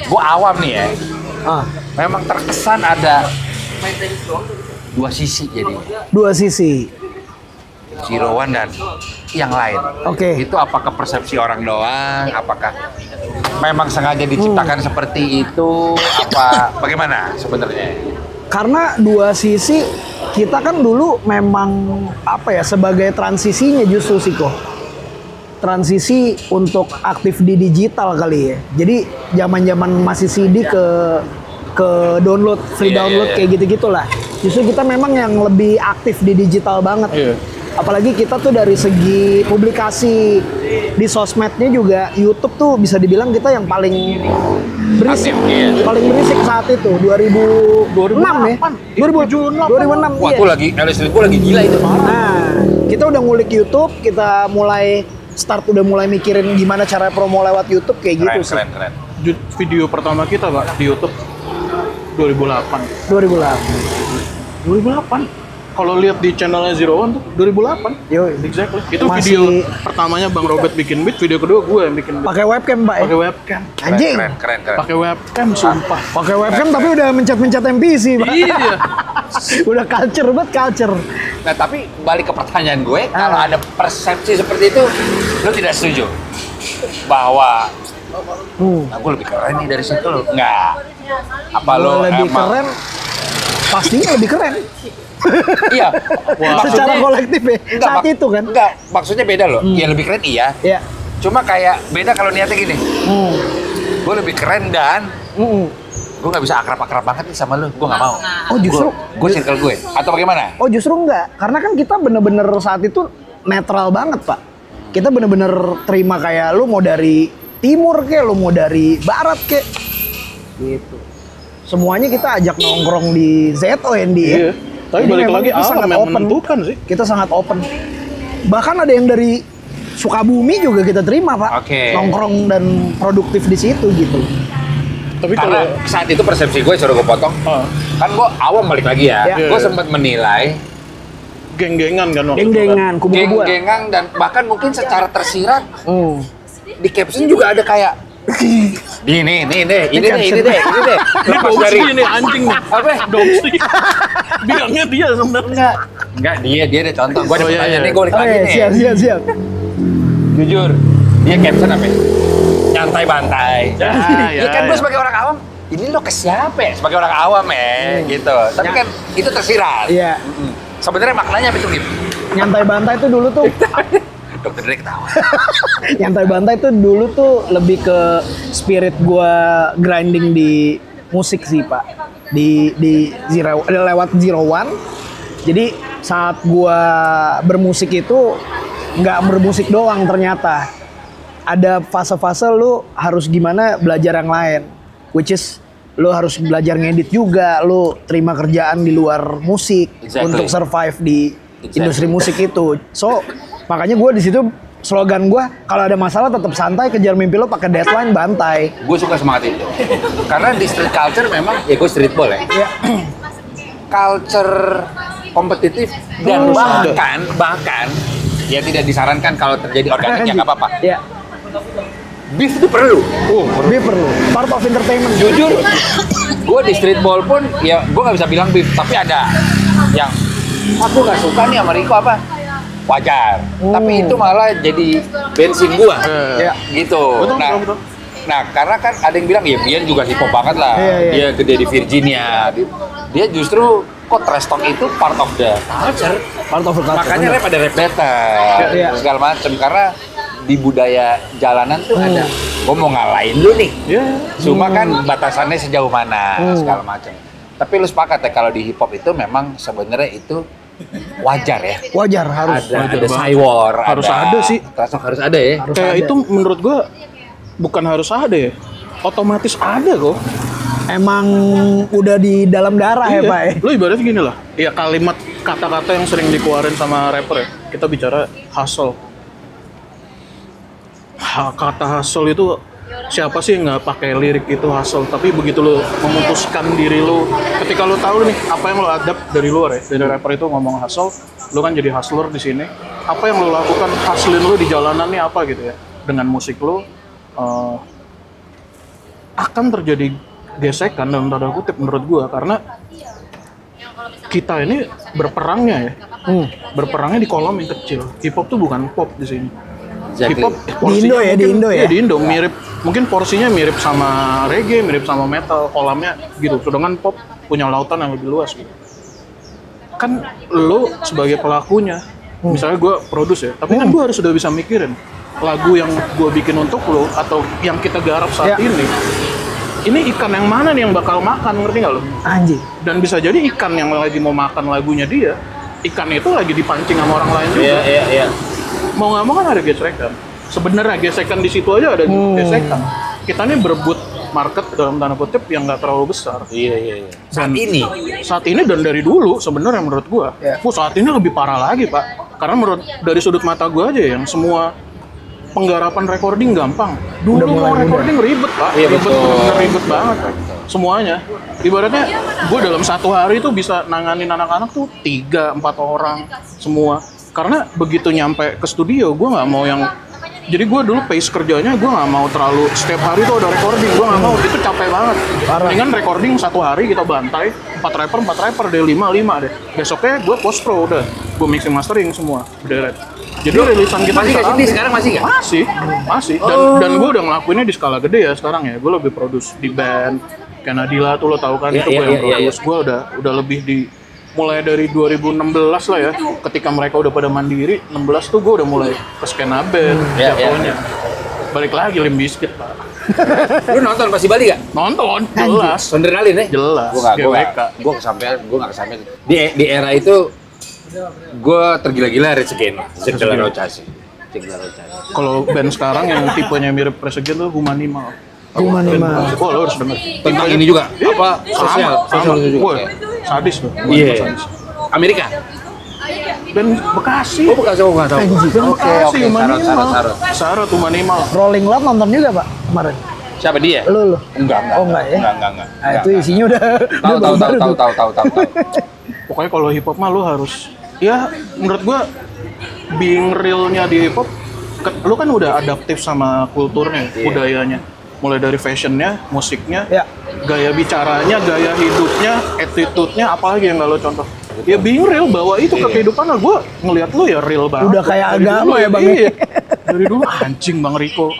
gua awam nih ya. Ah, Memang terkesan ada dua sisi jadi. dua sisi. Zero One dan yang lain. Oke. Itu apakah persepsi orang doang? Apakah memang sengaja diciptakan seperti itu? Apa bagaimana sebenarnya? Karena dua sisi, kita kan dulu memang apa ya, sebagai transisinya justru sih kok. Transisi untuk aktif di digital kali ya. Jadi zaman-zaman masih CD ke download, free Iya, download iya. kayak gitu-gitulah. Justru kita memang yang lebih aktif di digital banget. Iya. Apalagi kita tuh dari segi publikasi di sosmednya juga, YouTube tuh bisa dibilang kita yang paling berisik. Aktif, iya. Paling berisik saat itu 2006 ya. 2006 Wah, iya. tuh lagi LS gue lagi gila itu. Nah, kita udah ngulik YouTube, kita mulai mulai mikirin gimana cara promo lewat YouTube kayak Keren, gitu sih. keren. Video pertama kita, Pak, di YouTube 2008. 2008. 2008. Kalau lihat di channelnya Zero One tuh 2008. Yo, Exactly. Itu Masih- video pertamanya Bang Robert bikin beat, video kedua gue yang bikin beat. pakai webcam, Pak ya? Pakai webcam. Anjing. Keren. Pakai webcam, sumpah. Pakai webcam tapi udah mencet-mencet MPC, Pak. Iya. Udah culture banget, culture. Nah, tapi balik ke pertanyaan gue, kalau ada persepsi seperti itu, lo tidak setuju bahwa nah, gue lebih keren nih dari situ lo? Enggak. Apa lo lebih emang keren, pastinya lebih keren. Iya. Secara kolektif ya, saat itu kan. Enggak, maksudnya beda loh. Ya lebih keren iya. Iya. Cuma kayak beda kalau niatnya gini. Gue lebih keren dan gue nggak bisa akrab-akrab banget nih sama lo. Gue nggak mau. Oh, justru- Gue circle gue. Atau bagaimana? Oh, justru enggak. Karena kan kita bener-bener saat itu netral banget, Pak. Kita bener-bener terima kayak lu mau dari timur kek, lu mau dari barat kek. Gitu. Semuanya kita ajak nongkrong di ZOND ya. Iya. Tapi Jadi balik memang lagi kita alam sangat yang open. menentukan sih. Kita sangat open. Bahkan ada yang dari Sukabumi juga kita terima, Pak. Oke. Nongkrong dan produktif di situ gitu. Tapi kalau Karena saat itu persepsi gue, suruh gue potong. Kan gue awam balik lagi ya. Ya. Gue sempat menilai geng-gengan kan waktu itu kan. Geng-gengan, kubu-kubuan. geng-gengan dan bahkan mungkin secara tersirat Hmm. di caption juga ada kayak ini deh. Lepas dari Domsi nih anjing nih. apa? Domsi. Bilangnya dia sebenarnya. Enggak, dia ada contoh. Gue ada Oh, iya, pertanyaan iya. nih, gue balik Oh, lagi iya, nih. siap. Jujur, dia caption apa? Nyantai bantai. Ya, kan ya. gue sebagai orang awam, ini lo ke siapa ya? Sebagai orang awam gitu. Tapi kan itu tersirat. Iya. Sebenarnya maknanya apa itu, Gip? Nyantai bantai itu dulu tuh Dokter Dre ketawa. Nyantai bantai itu dulu tuh lebih ke spirit gua grinding di musik sih, Pak. Di lewat Zero One. Jadi saat gua bermusik itu nggak bermusik doang ternyata. Ada fase-fase lu harus gimana belajar yang lain. Which is lu harus belajar ngedit juga, lu terima kerjaan di luar musik Exactly. untuk survive di Exactly. industri musik itu. So, makanya gue di situ slogan gue, kalau ada masalah tetap santai, kejar mimpi lo pakai deadline, bantai. Gue suka semangat itu. Karena di street culture memang, ya gue streetball ya. Ya, Culture kompetitif dan bahkan ya tidak disarankan kalau terjadi organik ya nggak apa-apa. ya, Beef itu perlu. dia perlu part of entertainment. Jujur, gue di streetball pun ya gue nggak bisa bilang beef, tapi ada yang aku nggak suka nih sama Riko apa wajar. Tapi itu malah jadi bensin gue, Ya. gitu. Betul, Nah, betul. nah karena kan ada yang bilang ya Bian juga hip hop banget lah. Iya, iya. Dia gede di Virginia. Dia justru kok trash talk itu part of the culture. Part of the culture. Makanya rap ada rap battle, Iya. segala macem. Karena di budaya jalanan tuh ada, gue mau ngalahin lu nih. Ya. Cuma kan batasannya sejauh mana, segala macam. Tapi lu sepakat ya kalau di hip hop itu memang sebenarnya itu wajar ya. Wajar harus. Ada Cywar, Harus ada sih. Trash talk harus ada ya. Harus Kayak ada. itu menurut gua bukan harus ada ya. Otomatis ada kok. Emang udah di dalam darah ya Pak ya. Lu ibaratnya gini lah. Ya kalimat kata-kata yang sering dikeluarin sama rapper ya. Kita bicara hustle. Kata hustle itu siapa sih yang nggak pakai lirik itu hustle? Tapi begitu lu memutuskan diri lu, ketika lu tahu nih apa yang lu adapt dari luar ya, dari rapper itu ngomong hustle, lu kan jadi hustler di sini. Apa yang lu lakukan, hustling lu di jalanan nih apa gitu ya? Dengan musik lu akan terjadi gesekan dalam tanda kutip menurut gua, karena kita ini berperangnya ya, berperangnya di kolom yang kecil. Hip hop tuh bukan pop di sini. Hip hop Di Indo ya, di Indo ya. Iya, di Indo mirip, mungkin porsinya mirip sama reggae, mirip sama metal, kolamnya gitu. Sedangkan pop punya lautan yang lebih luas gitu. Kan lo sebagai pelakunya, misalnya gue produce ya, tapi kan gue harus udah bisa mikirin lagu yang gue bikin untuk lo atau yang kita garap saat ini ikan yang mana nih yang bakal makan, ngerti nggak lo? Anjing. Dan bisa jadi ikan yang lagi mau makan lagunya dia, ikan itu lagi dipancing sama orang lain juga. Iya. Mau nggak mau kan ada gesekan. Sebenarnya gesekan di situ aja ada gesekan. Kita nih berebut market dalam tanda kutip yang nggak terlalu besar. Iya. Saat ini dan dari dulu sebenarnya menurut gua, saat ini lebih parah lagi Pak. Karena menurut dari sudut mata gua aja yang semua penggarapan recording gampang. Dulu mau recording ribet Pak, ribet banget Pak. Semuanya. Ibaratnya gua dalam satu hari tuh bisa nanganin anak-anak tuh 3-4 orang semua. Karena begitu nyampe ke studio, gue nggak mau yang... Jadi gue dulu pace kerjanya, gue nggak mau terlalu setiap hari tuh ada recording. Gue nggak mau, itu capek banget. Dengan recording satu hari kita bantai, 4 rapper deh, 5 deh. Besoknya gue post pro udah. Gue mixing mastering semua, berderet. Jadi rilisan kita masih nggak sih? Sekarang masih nggak? Masih. Dan gue udah ngelakuinnya di skala gede ya sekarang ya. Gue lebih produce di band. Kayak Nadila tuh lo tau kan, itu gue yang produce. Gue udah lebih di... Mulai dari 2016 lah ya, ketika mereka udah pada mandiri, 16 tuh gue udah mulai ke skena band, jatuhnya. Balik lagi Limp Bizkit Pak. Lu nonton pasti Bali gak? Nonton, jelas. Sondrenalin ya? Jelas, Gue kesampean. Di era itu, gue tergila-gila Rage Against the Machine. Kalau band sekarang yang tipenya mirip Rage Against tuh Humanimal. Humanimal. Wah, lo harus denger. Tentang ini juga? Apa? Sosial juga? Sadis tuh. Iya. Amerika? Band Bekasi. Oh, Bekasi, gue nggak tahu. Band Bekasi, Humanimal. Sarot. Humanimal. Rolling Loud nonton juga Pak kemarin. Siapa dia? Lu. Enggak. Oh enggak ya? Enggak. Nah, itu isinya udah Tahu. Pokoknya kalau hip hop mah lu harus, ya menurut gua being real-nya di hip hop, lu kan udah adaptif sama kulturnya, budayanya. Mulai dari fashionnya, musiknya, gaya bicaranya, gaya hidupnya, attitude-nya, apalagi yang gak lo contoh. Ya being real, bawa itu ke kehidupan lah. Gue ngeliat lo ya real banget. Udah kayak dari agama dulu, ya Bang. Iya. Dari dulu anjing Bang Riko.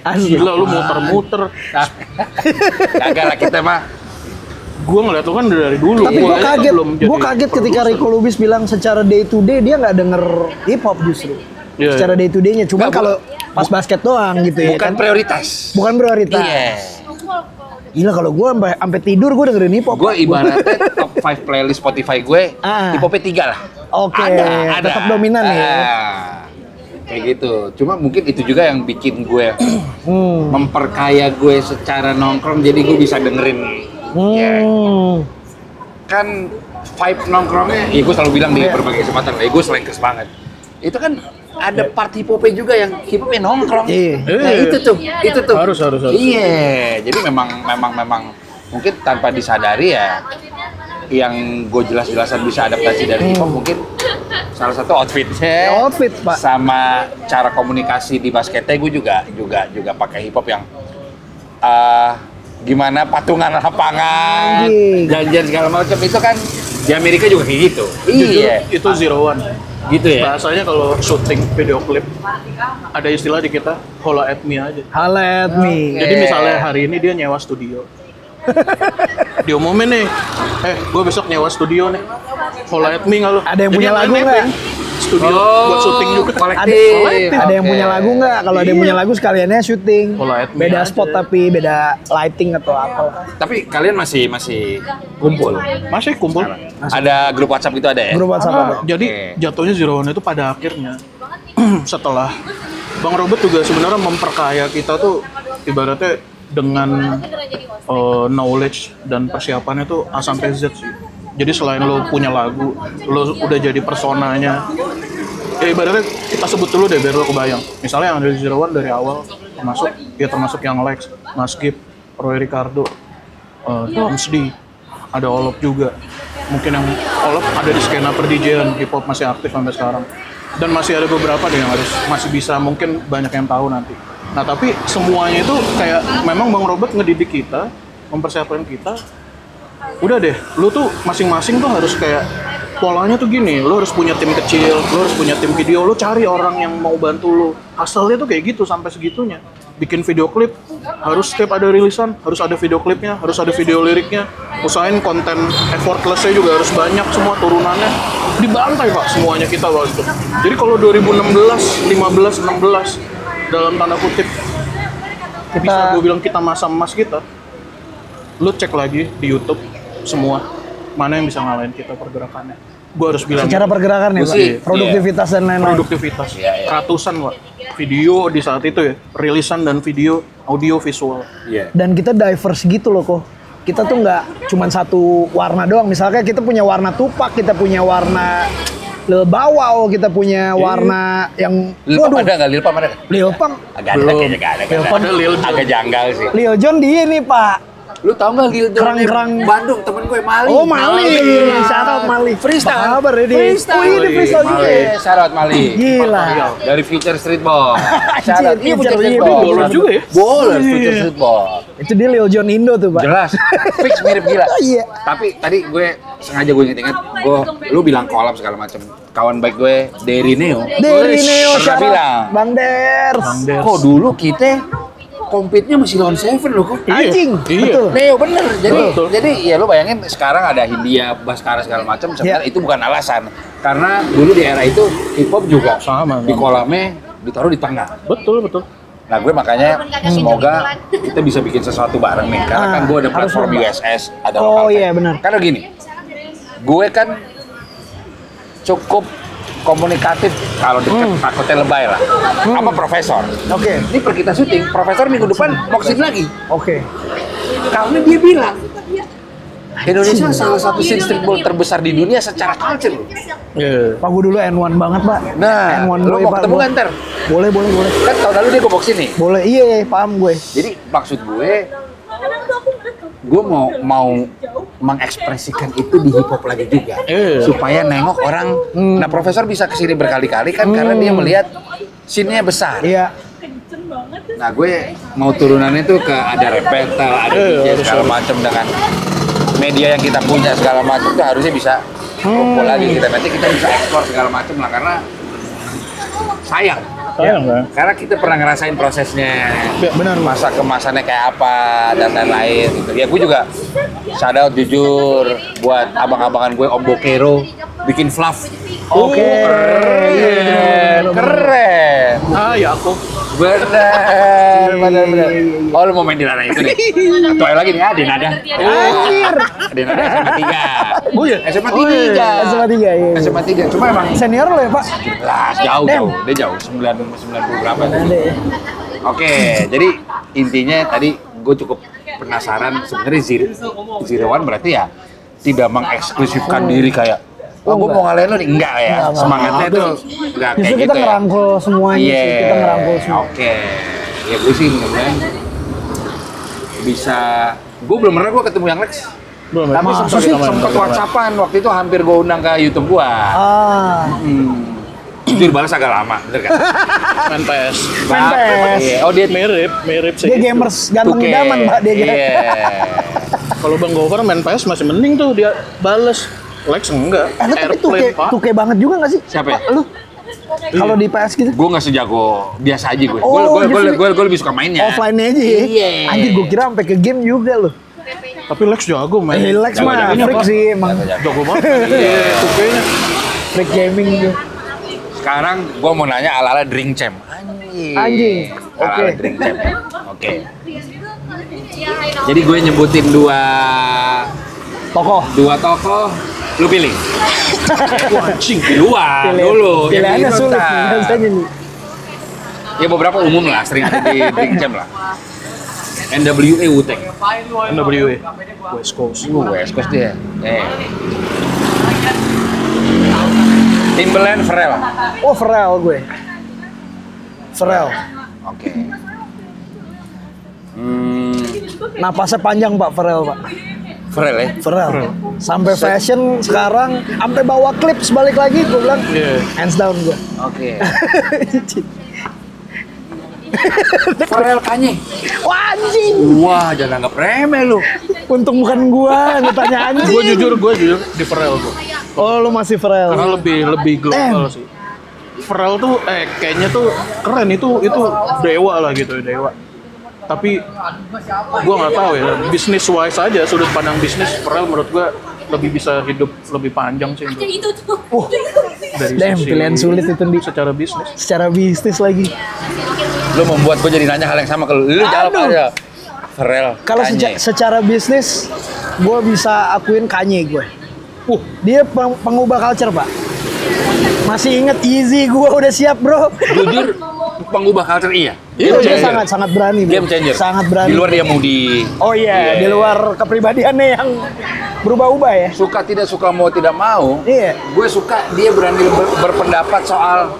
Gila lu muter-muter. Kagak lah kita mah. Gue ngeliat lo kan dari dulu. Tapi gue kaget ketika Rico Lubis bilang secara day to day dia nggak denger hip hop justru. Secara day to day-nya. Cuma kalau pas basket doang gitu ya. Bukan prioritas. Bukan prioritas. Iya. Gila kalau gue sampai tidur gue dengerin hip hop. Gue ibaratnya top 5 playlist Spotify gue hip hopnya 3 lah. Oke, ada. Tetap dominan ya. Kayak gitu. Cuma mungkin itu juga yang bikin gue memperkaya gue secara nongkrong. Jadi gue bisa dengerin. Kan vibe nongkrongnya, ya gue selalu bilang di berbagai kesempatan, gue slankers banget. Itu kan ada part hip hopnya juga yang hip hopnya nongkrong. Nah itu tuh. Harus. Iya, jadi memang mungkin tanpa disadari ya, yang gue jelas-jelasan bisa adaptasi dari hip hop mungkin salah satu outfitnya. Outfit Pak. Sama cara komunikasi di basketnya gue juga pakai hip hop yang gimana patungan lapangan, janjian segala macam itu kan di Amerika juga kayak gitu. Iya. Itu 01. Gitu ya. Bahasanya kalau syuting video klip ada istilah di kita holla at me aja. Holla at me. Jadi misalnya hari ini dia nyewa studio. Diumumin nih, gue besok nyewa studio nih. Holla at me nggak lu? Ada yang jadi punya lagu nggak? studio buat syuting juga. Kolektif. Ada yang punya lagu nggak? Kalau ada yang punya lagu sekaliannya syuting. Beda spot aja. tapi beda lighting atau apa. Tapi kalian masih kumpul. Masih kumpul. Ada grup WhatsApp gitu ada ya? Grup WhatsApp ada. Jadi jatuhnya Zero One itu pada akhirnya setelah Bang Robert juga sebenarnya memperkaya kita tuh ibaratnya dengan knowledge dan persiapannya tuh A sampai Z sih. Jadi selain lo punya lagu, lo udah jadi personanya. Ya ibaratnya kita sebut dulu deh biar lo kebayang. Misalnya yang dari Zero One dari awal termasuk yang Lex, Mas Gip, Roy Ricardo, Dams D, ada Olop juga. Mungkin yang Olop ada di skena per-DJan, hip hop masih aktif sampai sekarang. Dan masih ada beberapa deh yang masih bisa, mungkin banyak yang tahu nanti. Nah tapi semuanya itu kayak memang Bang Robert ngedidik kita, mempersiapkan kita. Udah deh, lu tuh masing-masing tuh harus kayak polanya tuh gini, lu harus punya tim kecil, lu harus punya tim video, lu cari orang yang mau bantu lu. Hasilnya tuh kayak gitu sampai segitunya. Bikin video klip, harus setiap ada rilisan, harus ada video klipnya, harus ada video liriknya. Usahain konten effortless-nya juga harus banyak semua turunannya. Dibantai Pak semuanya kita waktu itu. Jadi kalau 2016, 15, 16 dalam tanda kutip bisa gue bilang kita masa emas kita, lu cek lagi di YouTube semua mana yang bisa ngalahin kita pergerakannya. Gue harus bilang secara pergerakan ya Pak, produktivitas dan lain-lain. Produktivitas ratusan Pak video di saat itu ya, rilisan dan video, audio, visual. Dan kita diverse gitu loh kok. Kita tuh nggak cuma satu warna doang. Misalnya kita punya warna Tupac, kita punya warna Lil Bawau, kita punya warna yang Lil Pump ada nggak? Lil Pump ada nggak? Lil Pump Agak ada kayaknya nggak ada. Lil Pump ada Lil Jon. Agak janggal sih. Lil Jon di ini Pak. Lu tau nggak Lil Jon? Kerang-kerang Bandung, temen gue Mali. Oh Mali, syarat Mali. Freestyle. Kabar ya dia. Freestyle. Oh ini freestyle juga. Syarat Mali. Gila. Dari Future Street Ball. Syarat. Iya Future Street Ball. Ball. Bolos juga ya? Bolos Future Street Ball. Itu dia Lil Jon Indo tuh Pak. Jelas. Fix mirip gila. Iya. Tapi tadi gue sengaja gue inget-inget, lu bilang kolab segala macam. Kawan baik gue, Derry Neo. Derry Neo pernah bilang, Bang Ders. kok dulu kita compete-nya masih lawan Seven loh kok. Anjing. Iya. Betul. Neo bener. Betul. Jadi ya lu bayangin sekarang ada Hindia, Baskara segala macam. Sebenarnya itu bukan alasan. Karena dulu di era itu hip hop juga Sama. di kolamnya ditaruh di tengah. Betul. Nah gue makanya semoga kita bisa bikin sesuatu bareng nih. Karena kan gue ada platform USS, ada Oh lokal iya time. benar. Karena gini, gue kan cukup komunikatif kalau deket takutnya lebay lah. Sama profesor. Oke. Ini per kita syuting, profesor minggu depan mau kesini lagi. Oke. Karena dia bilang Indonesia salah satu scene streetball terbesar di dunia secara culture. Iya. Pak gue dulu N1 banget Pak. Nah, N1 lu boy, mau Pak. ketemu kan ntar? Boleh. Kan tahun lalu dia gua box sini. Boleh, iya paham gue. Jadi maksud gue mau mengekspresikan itu di hip hop lagi juga, supaya nengok orang. Nah profesor bisa kesini berkali-kali kan karena dia melihat scene-nya besar. Iya. Nah gue mau turunannya tuh ke ada rap battle, ada DJ segala macam dengan media yang kita punya segala macam tuh harusnya bisa kumpul lagi kita. Nanti kita bisa ekspor segala macam lah karena sayang. Karena kita pernah ngerasain prosesnya, benar, masa kemasannya kayak apa dan lain-lain gitu. Ya gue juga shout out jujur buat abang-abangan gue Om Bokero bikin fluff. Oke. Keren. Ya aku. Bener. Oh lu mau main di ranah itu nih? Atau lagi nih, Denada. Anjir. Denada SMA 3. Oh iya. SMA 3. SMA 3 iya. SMA 3. Cuma emang Senior lo ya Pak? jelas jauh. Dia jauh 90 berapa tadi. Ada. Oke, jadi intinya tadi gue cukup penasaran sebenarnya Zero One berarti ya tidak mengeksklusifkan diri kayak gue mau ngalahin lo nih, enggak ya. Semangatnya tuh enggak kayak Justru gitu kita ya. ngerangkul semuanya sih, kita ngerangkul semua. Oke. Ya gue sih mudah-mudahan bisa. Gue belum pernah ketemu yang Lex. Belum. Tapi sempet WhatsAppan waktu itu hampir gue undang ke YouTube gua. Jujur balas agak lama, bener kan? Main PS. Main PS. Iya. Oh dia Mirip sih. Dia gamers ganteng idaman Pak dia. Iya. Kalau Bang Gofar main PS masih mending tuh dia bales. Lex enggak. Tapi tuke banget juga nggak sih? Siapa ya? Lu? Kalau di PS gitu? Gue nggak sejago, biasa aja gue. Oh, Gue lebih suka mainnya. Offline-nya aja ya? Iya. Anjir gue kira sampai ke game juga loh. Tapi Lex jago main. Lex mah freak sih emang. Jago banget. Iya, tukenya. Freak gaming gitu. Sekarang gue mau nanya ala-ala Drink Champ. Anjing. Ala-ala Oke. Drink Champ. Oke. Jadi gue nyebutin dua tokoh, lu pilih. Anjing. Dua dulu. yang Pilihannya itu sulit ntar. nih, biasanya nih. Ya beberapa umum lah, sering ada di Drink Champ lah. NWA Wu-Tang. NWA. West Coast. West Coast dia. Timbaland, Pharrell. Oh, Pharrell gue. Pharrell. Oke. Napasnya panjang Pak Pharrell, Pak. Pharrell ya? Pharrell. Sampai fashion sekarang, sampai bawa clips balik lagi, gue bilang. Iya. Hands down gue. Oke. Pharrell Kanye. Wah, anjing. Wah, jangan anggap remeh lu. Untung bukan gua yang ditanya anjing. Gue jujur di Pharrell tuh. Oh, lu masih Pharrell. Karena lebih global sih. Pharrell tuh kayaknya tuh keren, itu dewa lah gitu, dewa. Tapi gua nggak tahu ya, business wise aja, sudut pandang bisnis Pharrell menurut gua lebih bisa hidup lebih panjang sih. Dari Damn, sisi- pilihan sulit itu di secara bisnis. secara bisnis lagi. Lu membuat gue jadi nanya hal yang sama ke lu. Lu jawab Aduh. aja. Pharrell Kalau Kanye. secara bisnis, gue bisa akuin Kanye gue. Dia pengubah culture, Pak. Masih inget Yeezy gue udah siap, bro. Jujur, pengubah culture iya. Itu dia changer. sangat berani, bro. Game changer. Sangat berani. Di luar dia mau di Oh iya, di luar kepribadiannya yang berubah-ubah ya. suka tidak suka mau tidak mau. Iya. Gue suka dia berani berpendapat soal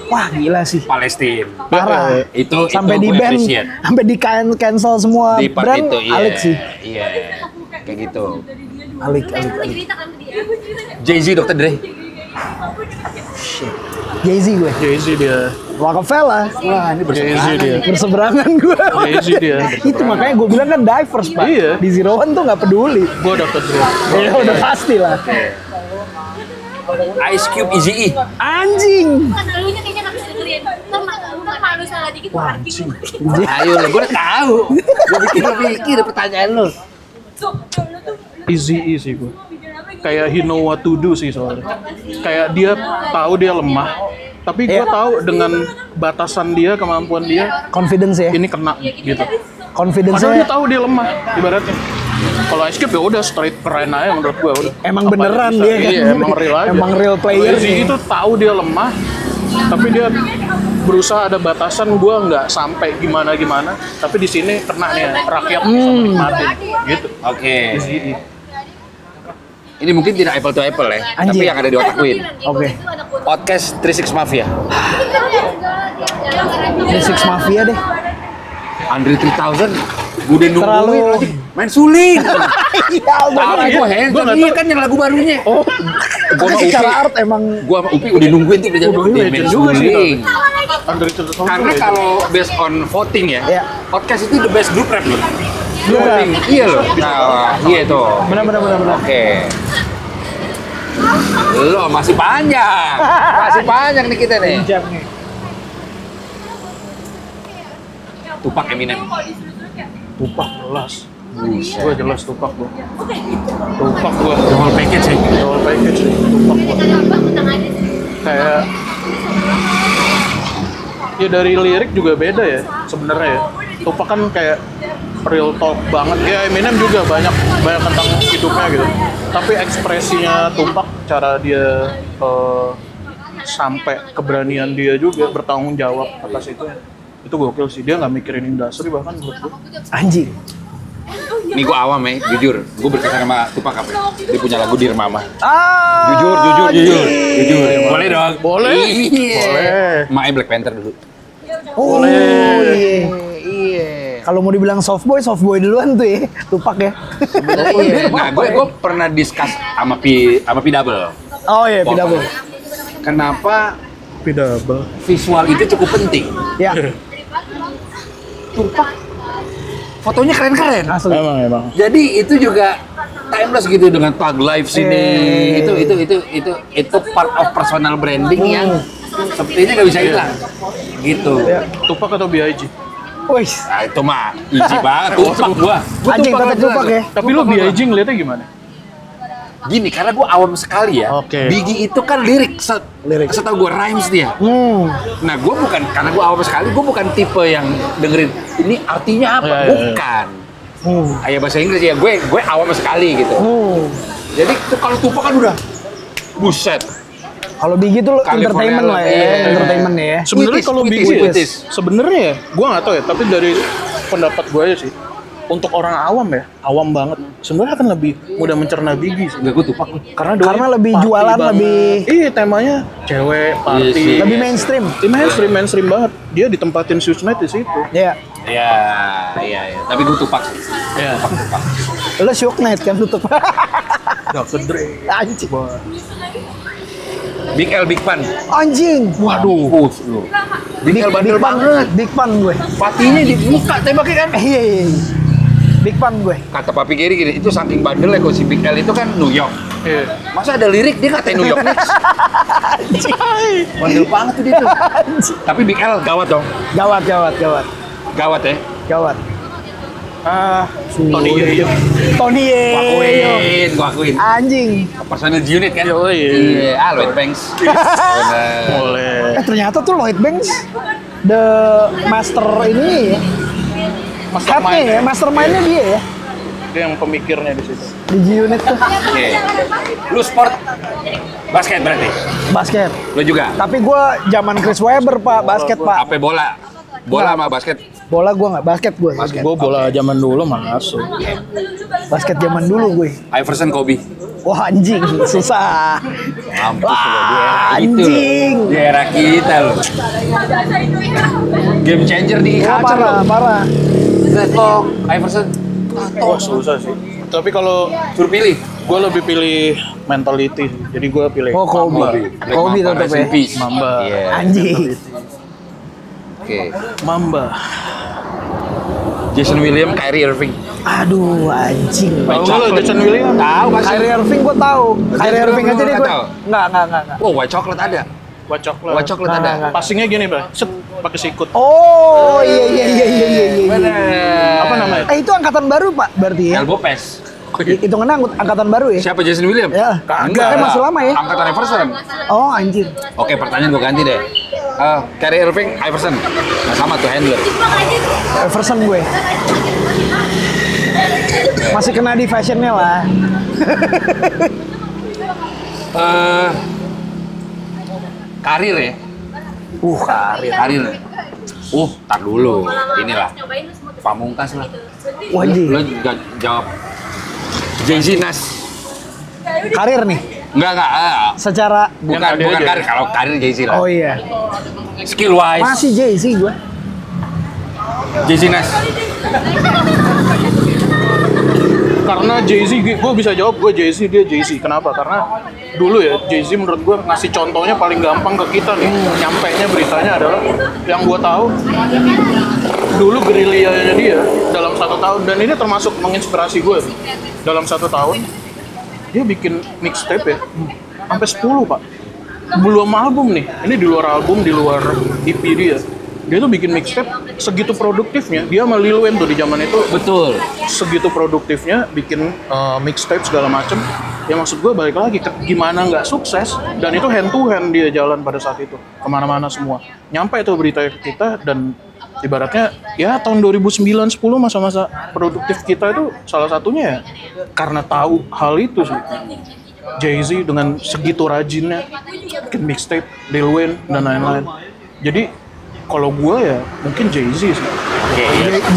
Wah, gila sih. Palestina. Parah. Itu Sampai di gue ban, appreciate. sampai di cancel semua Di part brand. itu iya. Alik sih. Iya. Kayak gitu. Alik. Jay-Z, Dr. Dre. Jay-Z gue. Jay-Z dia. Rockefeller. Wah, ini Jay-Z dia. Berseberangan gue. Jay-Z dia. Itu makanya gue bilang kan diverse, Pak. Iya. Di Zero One tuh nggak peduli. Gue Dr. Dre. Ya udah pasti lah. Ice Cube, Eazy-E. Anjing. Lalunya kayaknya nggak bisa dengerin. Ntar malu salah dikit parking. Ayo lah, gue udah tahu. Gue pikir pertanyaan lu. Easy sih gue. Kayak he know what to do sih soalnya. Kayak dia tahu dia lemah, tapi gue Iya. tahu dengan batasan dia, kemampuan dia, Confidence ya. ini kena gitu. Padahal dia Confidence-nya tahu dia lemah, ibaratnya. Kalau Ice Cube ya udah straight keren aja menurut gue udah. emang Apa beneran bisa. dia kan. Iya, emang real aja. Emang real player Easy nih. itu tahu dia lemah, tapi dia berusaha ada batasan, gue nggak sampai gimana, tapi di sini kena nih rakyat bisa menikmati gitu. Oke. Easy. Ini mungkin tidak apple to apple ya, Anjir. tapi yang ada di otak Queen. Oke. Podcast 36 Mafia. Ini Six Mafia deh. Andre 3000 gue udah nungguin Terlalu- lagi. Main suling. Iya, Tapi gue handsome, iya kan yang lagu barunya. Oh, Gua sama secara Upi. art emang Gue sama Upi udah nungguin tuh udah Oh, jadi main legend juga sih, suling. Andre 3000 Karena legend. kalau based on voting ya, Iya. podcast itu the best group rap loh. Group rap. Voting, iya loh. Nah, iya tuh. benar. Oke. Lo masih panjang nih kita nih. Jam nih. Tupac, Eminem. Tupac jelas. Buset. Gue jelas Tupac gue. Tupac gue. The whole package ya. The whole package sih. Tupac gue. Kayak ya dari lirik juga beda ya sebenarnya ya. Tupac kan kayak real talk banget. Ya Eminem juga banyak tentang hidupnya gitu. Tapi ekspresinya Tupac, cara dia sampai keberanian dia juga bertanggung jawab atas itu gokil sih. Dia nggak mikirin industri bahkan menurut gue. Anjing. Ini gue awam ya, jujur. Gue berkesan sama Tupac apa? Dia punya lagu Dear Mama. Ah. Jujur. Boleh dong? Boleh. Iya. Boleh. Mae Black Panther dulu. Oh, Boleh. Iya. Kalau mau dibilang soft boy duluan tuh ya, Tupac ya. Iya. Nah, gue pernah discuss sama P Double. Oh iya, Pidabel. Kenapa Pidabel. visual itu cukup penting? Ya, Tupac fotonya keren-keren. asli. Emang. Jadi itu juga timeless gitu dengan Thug Life sini. Itu part of personal branding yang sepertinya nggak bisa hilang. Gitu. Tupac atau B.I.G? Wih, Nah, itu mah easy banget. Tupac gua. anjing tetap Tupac ya. Tapi lu B.I.G ngeliatnya gimana? Gini, karena gua awam sekali ya. Oke. Biggie itu kan lirik lirik. Setahu gue rhymes dia. Nah, gue bukan, karena gue awam sekali, gue bukan tipe yang dengerin ini artinya apa, bukan. Kayak bahasa Inggris ya, gue awam sekali gitu. Jadi kalau Tupac kan udah buset. Kalau Biggie tuh entertainment lah ya, entertainment ya. Sebenarnya kalau Biggie sebenarnya ya, gue nggak tahu ya, tapi dari pendapat gue aja sih, untuk orang awam ya, awam banget. Sebenarnya akan lebih mudah mencerna Biggie sih. Gue Tupac. Karena lebih jualan, banget. lebih Iya, temanya cewek, party. lebih mainstream. Mainstream banget. Dia ditempatin Suge Knight di situ. Iya. Iya. Tapi gue Tupac sih. Iya. Lo Suge Knight kan tutup. Dr. Dre. Anjing. Big L, Big Pun. Anjing. Waduh. Big L bandel banget. Big Pun gue. Patinya di muka tembaknya kan. Iya. Big Pun gue. Kata Papi Gary gini, itu saking bandelnya kalau si Big L itu kan New York. Iya. Masa ada lirik dia ngatain New York Knicks? Bandel banget tuh dia tuh. Tapi Big L gawat dong. Gawat ya. Gawat. Tony Yeo. Gua akuin. Anjing. Personal unit kan? Iya. Lloyd Banks. Boleh. Ternyata tuh Lloyd Banks the master ini ya. Headnya ya, mastermind-nya dia ya. Dia yang pemikirnya di situ. Di G-Unit tuh. Oke. Lu sport basket berarti? Basket. Lu juga? Tapi gue zaman Chris Webber pak, basket pak. Apa bola? Bola sama basket? Bola gue nggak, basket gue. Gue bola zaman dulu masuk. Basket zaman dulu gue. Iverson, Kobe. Wah anjing, susah. Mampus Wah, loh, di era itu anjing. loh. Di era kita loh. Game changer di Wah, culture loh. parah. Lihat kok, Iverson. Oh, susah sih. Tapi kalau Suruh pilih. gue lebih pilih mentality. Jadi gue pilih Oh, Kobe. Kobe tetap Rest in ya. peace. Mamba. Iya. Anjing. Oke. Mamba. Jason Williams, Kyrie Irving. Aduh, anjing. Tahu nggak lo Jason Williams? Tahu kan? Kyrie Irving gue tahu. Kyrie Irving aja deh gue. tahu? Enggak. Oh, White Chocolate ada. White Chocolate. White Chocolate ada. Nggak. Passingnya gini, Bang. Set pakai sikut. Oh, iya. Bener. Apa namanya? Itu angkatan baru pak, berarti ya? Elbow pass. Itu kan angkatan baru ya? Siapa Jason Williams? Ya. Enggak. Masih lama ya? Angkatan Iverson. Oh anjir. Oke, pertanyaan gue ganti deh. Kyrie Irving, Iverson. Nah, sama tuh handler. Everson gue. Masih kena di fashionnya lah. Karir ya? Karir. Tar dulu. Inilah. Pamungkas lah. Wajib. Lo jawab. Jay-Z, Nas. Karir nih. Enggak. Secara Bukan aja. karir. Kalau karir Jay-Z lah. oh iya. Skill wise. Masih Jay-Z gue. Jay-Z, Nas. Karena Jay-Z, gue bisa jawab gue Jay-Z, dia Jay-Z. Kenapa? Karena dulu ya Jay-Z menurut gue ngasih contohnya paling gampang ke kita nih. Nyampainya beritanya adalah yang gue tahu dulu gerilyanya dia dalam 1 tahun, dan ini termasuk menginspirasi gue. Dalam 1 tahun dia bikin mixtape ya sampai 10 pak. Belum album nih. Ini di luar album, di luar EP dia. Dia tuh bikin mixtape segitu produktifnya. Dia sama Lil Wayne tuh di zaman itu. Betul. Segitu produktifnya bikin mixtape segala macem. Ya maksud gue balik lagi ke gimana nggak sukses, dan itu hand to hand dia jalan pada saat itu kemana-mana semua. Nyampe itu berita ke kita, dan ibaratnya ya tahun 2009-10 masa-masa produktif kita itu salah satunya ya karena tahu hal itu sih. Jay-Z dengan segitu rajinnya bikin mixtape, Lil Wayne dan lain-lain. Jadi kalau gue ya mungkin Jay-Z sih.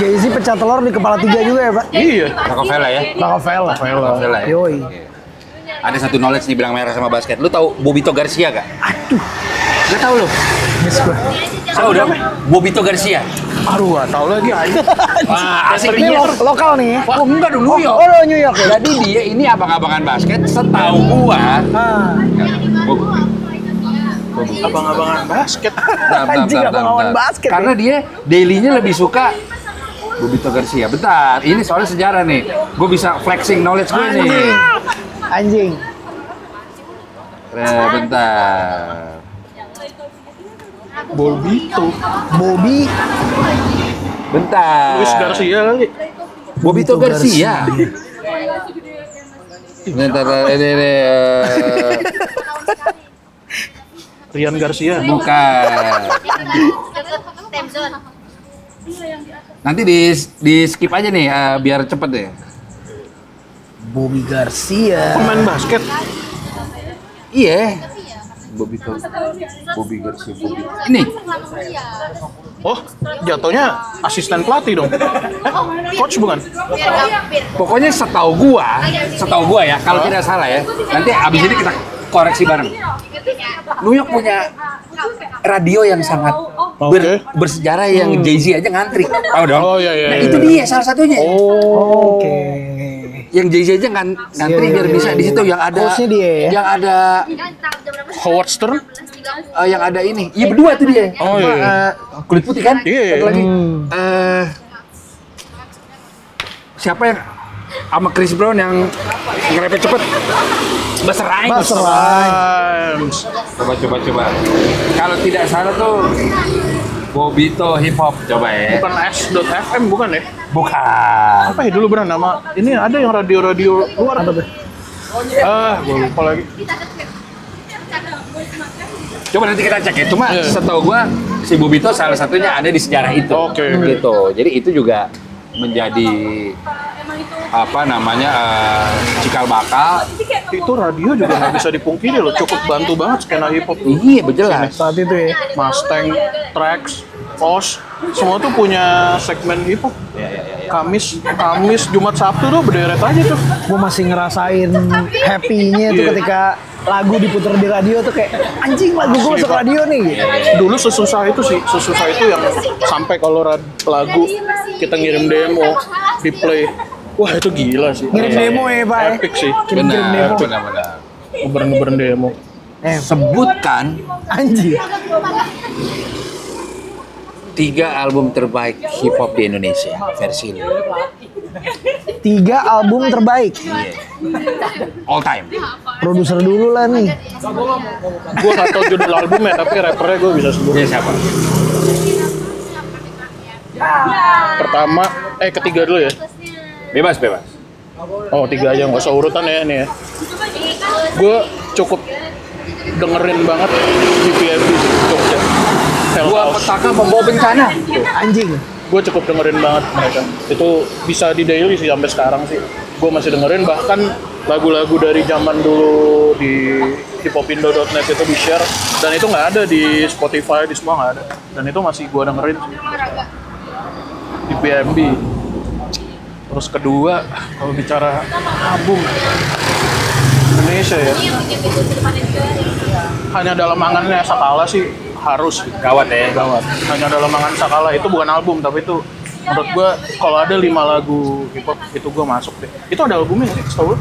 Jay-Z pecah telur di kepala 3 juga ya pak? Iya. Rockefeller ya? Rockefeller. Ya? Yoi. Ada satu knowledge di benang merah sama basket. Lu tahu Bobito Garcia gak? Aduh. Gak tahu lu? Miss gue. Tahu dong? Bobito Garcia. Aduh, gak tau lagi aja. Wah, asik Ini nih. lokal nih ya? Oh, enggak dong, New York. Oh, New York ya? Jadi dia ini abang-abangan basket, setahu gua. Abang-abangan basket. Anjing, abang-abangan basket. Karena dia daily-nya lebih suka Bobito Garcia. Bentar, ini soalnya sejarah nih. Gue bisa flexing knowledge gue nih. Anjing. Bentar. Bobby. Bentar. Luis Garcia kali. Bobito Garcia. Bentar, ini. Rian Garcia. Bukan. Temzon. Nanti di skip aja nih biar cepet deh. Bobby Garcia. Pemain basket. Iya. Bobby Garcia. Ini. Oh, jatuhnya asisten pelatih dong. Coach bukan? Pokoknya setahu gua ya, kalau tidak salah ya. Nanti abis ini kita koreksi bareng. New York punya radio yang sangat bersejarah yang Jay-Z aja ngantri. Tahu dong? Oh iya. Nah, itu dia salah satunya. Oke. Yang Jay-Z aja ngantri biar bisa di situ yang ada Hostnya dia ya? yang ada Howard Stern. yang ada ini. Iya berdua tuh dia. Oh iya. Kulit putih kan? Iya. Satu lagi. Siapa yang sama Chris Brown yang ngerepet cepet? Busta Rhymes. Coba. Kalau tidak salah tuh Bobito Hip Hop coba ya. Bukan S.FM bukan ya? Bukan. Apa ya dulu beran nama? Ini ada yang radio luar apa tuh? Gue lupa lagi. Coba nanti kita cek ya. Cuma setahu gua si Bobito salah satunya ada di sejarah itu. Oke. Gitu. Jadi itu juga menjadi apa namanya cikal bakal. Itu radio juga nggak bisa dipungkiri loh, cukup bantu banget skena hip hop. Iya berjelas. Saat itu ya. Mustang, Trax, Oz, semua tuh punya segmen hip hop. Kamis, Jumat, Sabtu tuh berderet aja tuh. Gue masih ngerasain happy-nya tuh ketika lagu diputer di radio tuh kayak anjing lagu gue masuk radio nih. Dulu sesusah itu yang sampai kalau lagu kita ngirim demo, di play. Wah itu gila sih. Ngirim demo ya Pak. Epic sih. Kirim demo. Benar. Ngeber demo. Sebutkan Anjing. 3 album terbaik hip hop di Indonesia versi ini. 3 album terbaik. All time. Produser dulu lah nih. Gue gak tau judul albumnya tapi rappernya gue bisa sebut. Dia siapa? Pertama, ketiga dulu ya. Bebas. Oh 3 aja, nggak usah urutan ya ini ya. Gue cukup dengerin banget GPMB Jogja. Gua petaka membawa bencana. Anjing. Gue cukup dengerin banget mereka. Itu bisa di daily sih sampai sekarang sih. Gue masih dengerin, bahkan lagu-lagu dari zaman dulu di hipopindo.net itu di share, dan itu nggak ada di Spotify, di semua nggak ada. Dan itu masih gue dengerin sih. Di BMB. Terus kedua, kalau bicara album Indonesia ya, hanya dalam angannya Sakala sih harus Gawat ya. gawat. Hanya dalam angan Sakala itu bukan album, tapi itu menurut gua kalau ada 5 lagu hip hop itu gua masuk deh. Itu ada albumnya nggak sih? Setahu lu?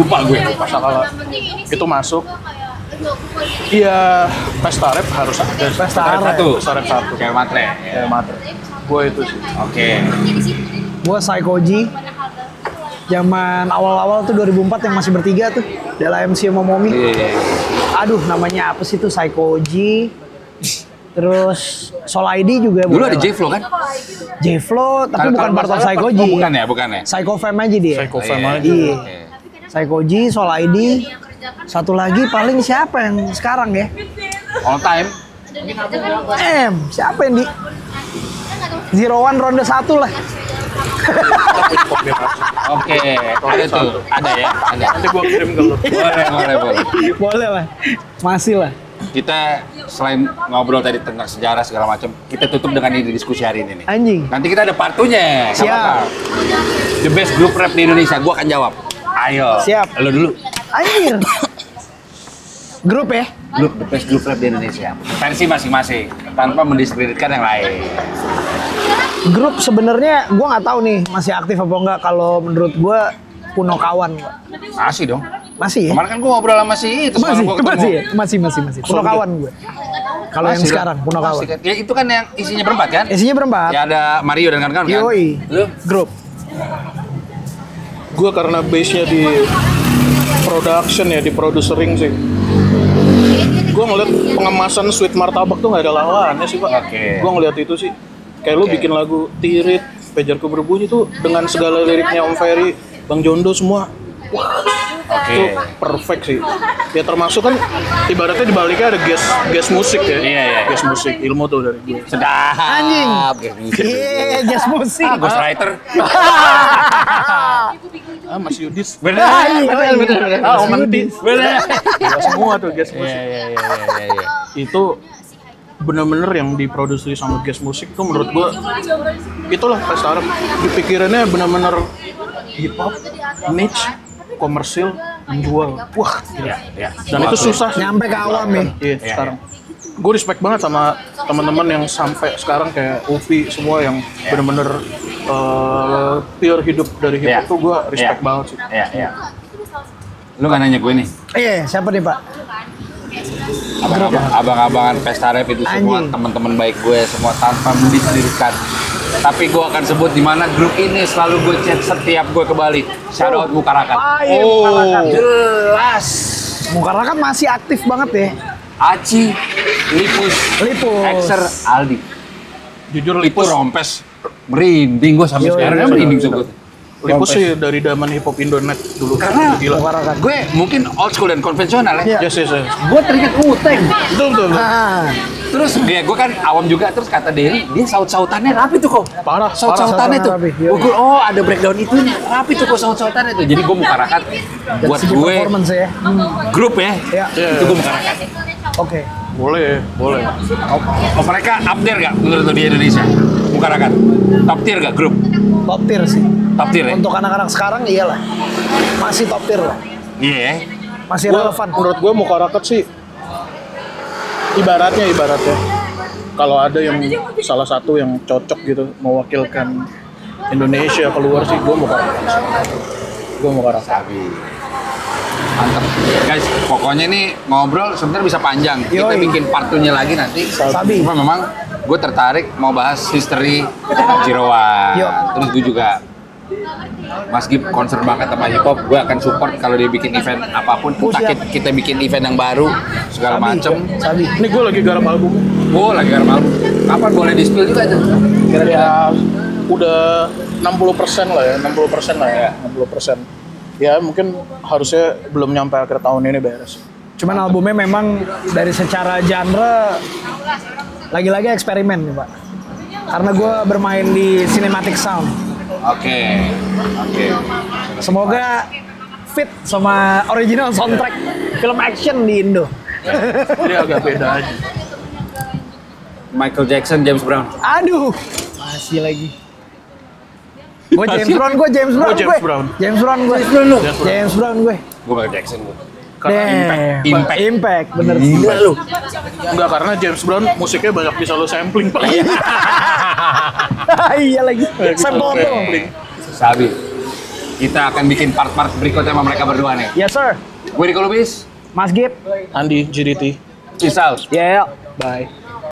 Lupa gue. Sakala itu masuk. Iya, Pesta Rap harus ada. Pesta Rap. Pesta Rap 1. Kayak matre. Ya, matre. Gua itu sih. Oke. Gue Psychoji. Zaman awal-awal tuh 2004 yang masih bertiga tuh. Dela MC sama Momi. Iya. Aduh namanya apa sih tuh Psychoji. Terus Soul ID juga. Dulu ada J-Flow kan? J-Flow tapi bukan part of Psychoji. Oh, bukan ya. Psycho Fam aja dia. Psycho Fam aja. Iya. Psychoji, Soul ID. Satu lagi paling siapa yang sekarang ya? All time. Siapa yang di 01 ronde 1 lah. Oke, ada tuh. Ada ya, ada. Nanti gua kirim ke lu. Boleh. Boleh lah. Masih lah. Kita selain ngobrol tadi tentang sejarah segala macam, kita tutup dengan ini diskusi hari ini nih. Anjing. Nanti kita ada partunya. Siap. The best group rap di Indonesia, gua akan jawab. Ayo. Siap. Lo dulu. Anjir. Grup ya? Group the best group rap di Indonesia. Versi masing-masing, tanpa mendiskreditkan yang lain. Grup sebenarnya gue nggak tahu nih masih aktif apa enggak. Kalau menurut gue Puno Kawan. Masih dong. Masih ya? Kemarin kan gua ngobrol sama si itu semalam gua ketemu. Masih. Puno Kawan gue. Kalau yang Masih lah. sekarang Puno Kawan. Masih kan. Ya itu kan yang isinya berempat kan? Isinya berempat. Ya ada Mario dan kawan-kawan kan? Yoi. Lu? Grup. Gue karena base-nya di production ya, di producering sih. Gue ngeliat pengemasan Sweet Martabak tuh nggak ada lawannya sih Pak. Oke. Gue ngeliat itu sih. Kayak lu bikin lagu Tirit, Pajarku Berbunyi tuh dengan segala liriknya Om Ferry, Bang Jondo semua. Wah, Oke. Itu perfect sih. Ya termasuk kan ibaratnya di baliknya ada gas musik ya. Iya. Gas musik, ilmu tuh dari gue. Sedap. Anjing. Gitu. Iya, jazz musik. Ghostwriter. Mas Yudis. Bener. Om Menti. Bener. Ya, semua tuh gas musik. Iya. Itu bener-bener yang diproduksi sama gas musik tuh menurut gua itulah Pesta Arab. Dipikirannya bener-bener hip hop, niche, komersil, menjual. Wah, gila. Ya. Dan itu susah sih. Nyampe ke awam ya. Iya, sekarang. Gue respect banget sama teman-teman yang sampai sekarang kayak Upi semua yang bener-bener pure hidup dari hip hop tuh gue respect banget sih. Iya. Lu nggak nanya gue nih? Iya, siapa nih Pak? Abang-abangan Pesta Rap itu semua Anjing. teman-teman baik gue semua tanpa mendiskusikan. Tapi gue akan sebut di mana grup ini selalu gue chat setiap gue ke Bali. Shout out Mukarakat. Iya, Mukarakat. Jelas. Mukarakat masih aktif banget ya. Aci, Lipus, Exer, Aldi. Jujur Itu Lipus, rompes merinding gue sampai Yo, sekarang yo, merinding yo, yo. sebut. Lipus sih dari zaman hip hop Indonet dulu. Karena gila. Mukarakat. gue mungkin old school dan konvensional ya. Iya. Yes. Gue teringat Wu-Tang. Betul. Nah, Terus gue kan awam juga, terus kata Derry, dia saut-sautannya rapi tuh kok. Parah. Saut-sautannya tuh. rapi, iya. Gue, oh ada breakdown itunya, rapi tuh kok saut-sautannya tuh. Jadi gue Mukarakat, buat segi gue performance ya. grup ya, Iya. itu gue Mukarakat. Oke. Boleh. Oh, mereka up there gak menurut lo di Indonesia? Mukarakat, top tier gak grup? Top tier sih. Top tier ya? Untuk anak-anak sekarang iyalah. Masih top tier lah. Iya ya? Masih relevan. Menurut gue Mukarakat sih ibaratnya kalau ada yang salah satu yang cocok gitu mewakilkan Indonesia keluar sih gue Mukarakat. Mantap. Guys, pokoknya nih ngobrol sebenarnya bisa panjang. Kita Yoi. bikin part 2-nya lagi nanti. Sabi. Cuma memang gue tertarik mau bahas history Jirawan. Yo. Terus gue juga Mas Gip concern banget sama hip hop. Gue akan support kalau dia bikin event apapun. Oh, Entah siap. kita bikin event yang baru segala macem. Sabi. Ini gue lagi garap album. Oh, lagi garap album. Kapan boleh di-spill juga tuh? Ya udah 60% lah ya, 60%. Ya mungkin harusnya belum nyampe akhir tahun ini beres. Cuman albumnya memang dari secara genre lagi-lagi eksperimen nih Pak. Karena gue bermain di cinematic sound. Oke. Semoga fit sama original soundtrack film action di Indo. Ini agak beda aja. Michael Jackson, James Brown. Aduh, masih lagi. Gue James Brown gue. James Brown. James Brown gue. Gue Michael Jackson gue. Karena Impact, bener. Gila lu. enggak, karena James Brown musiknya banyak bisa lo sampling Pak. Iya lagi. Sampel tuh. Sabi, kita akan bikin part-part berikutnya sama mereka berdua nih. Yes sir. Gue Riko Lubis, Mas Gip. Andi GDT. peace out. Yeah. Bye.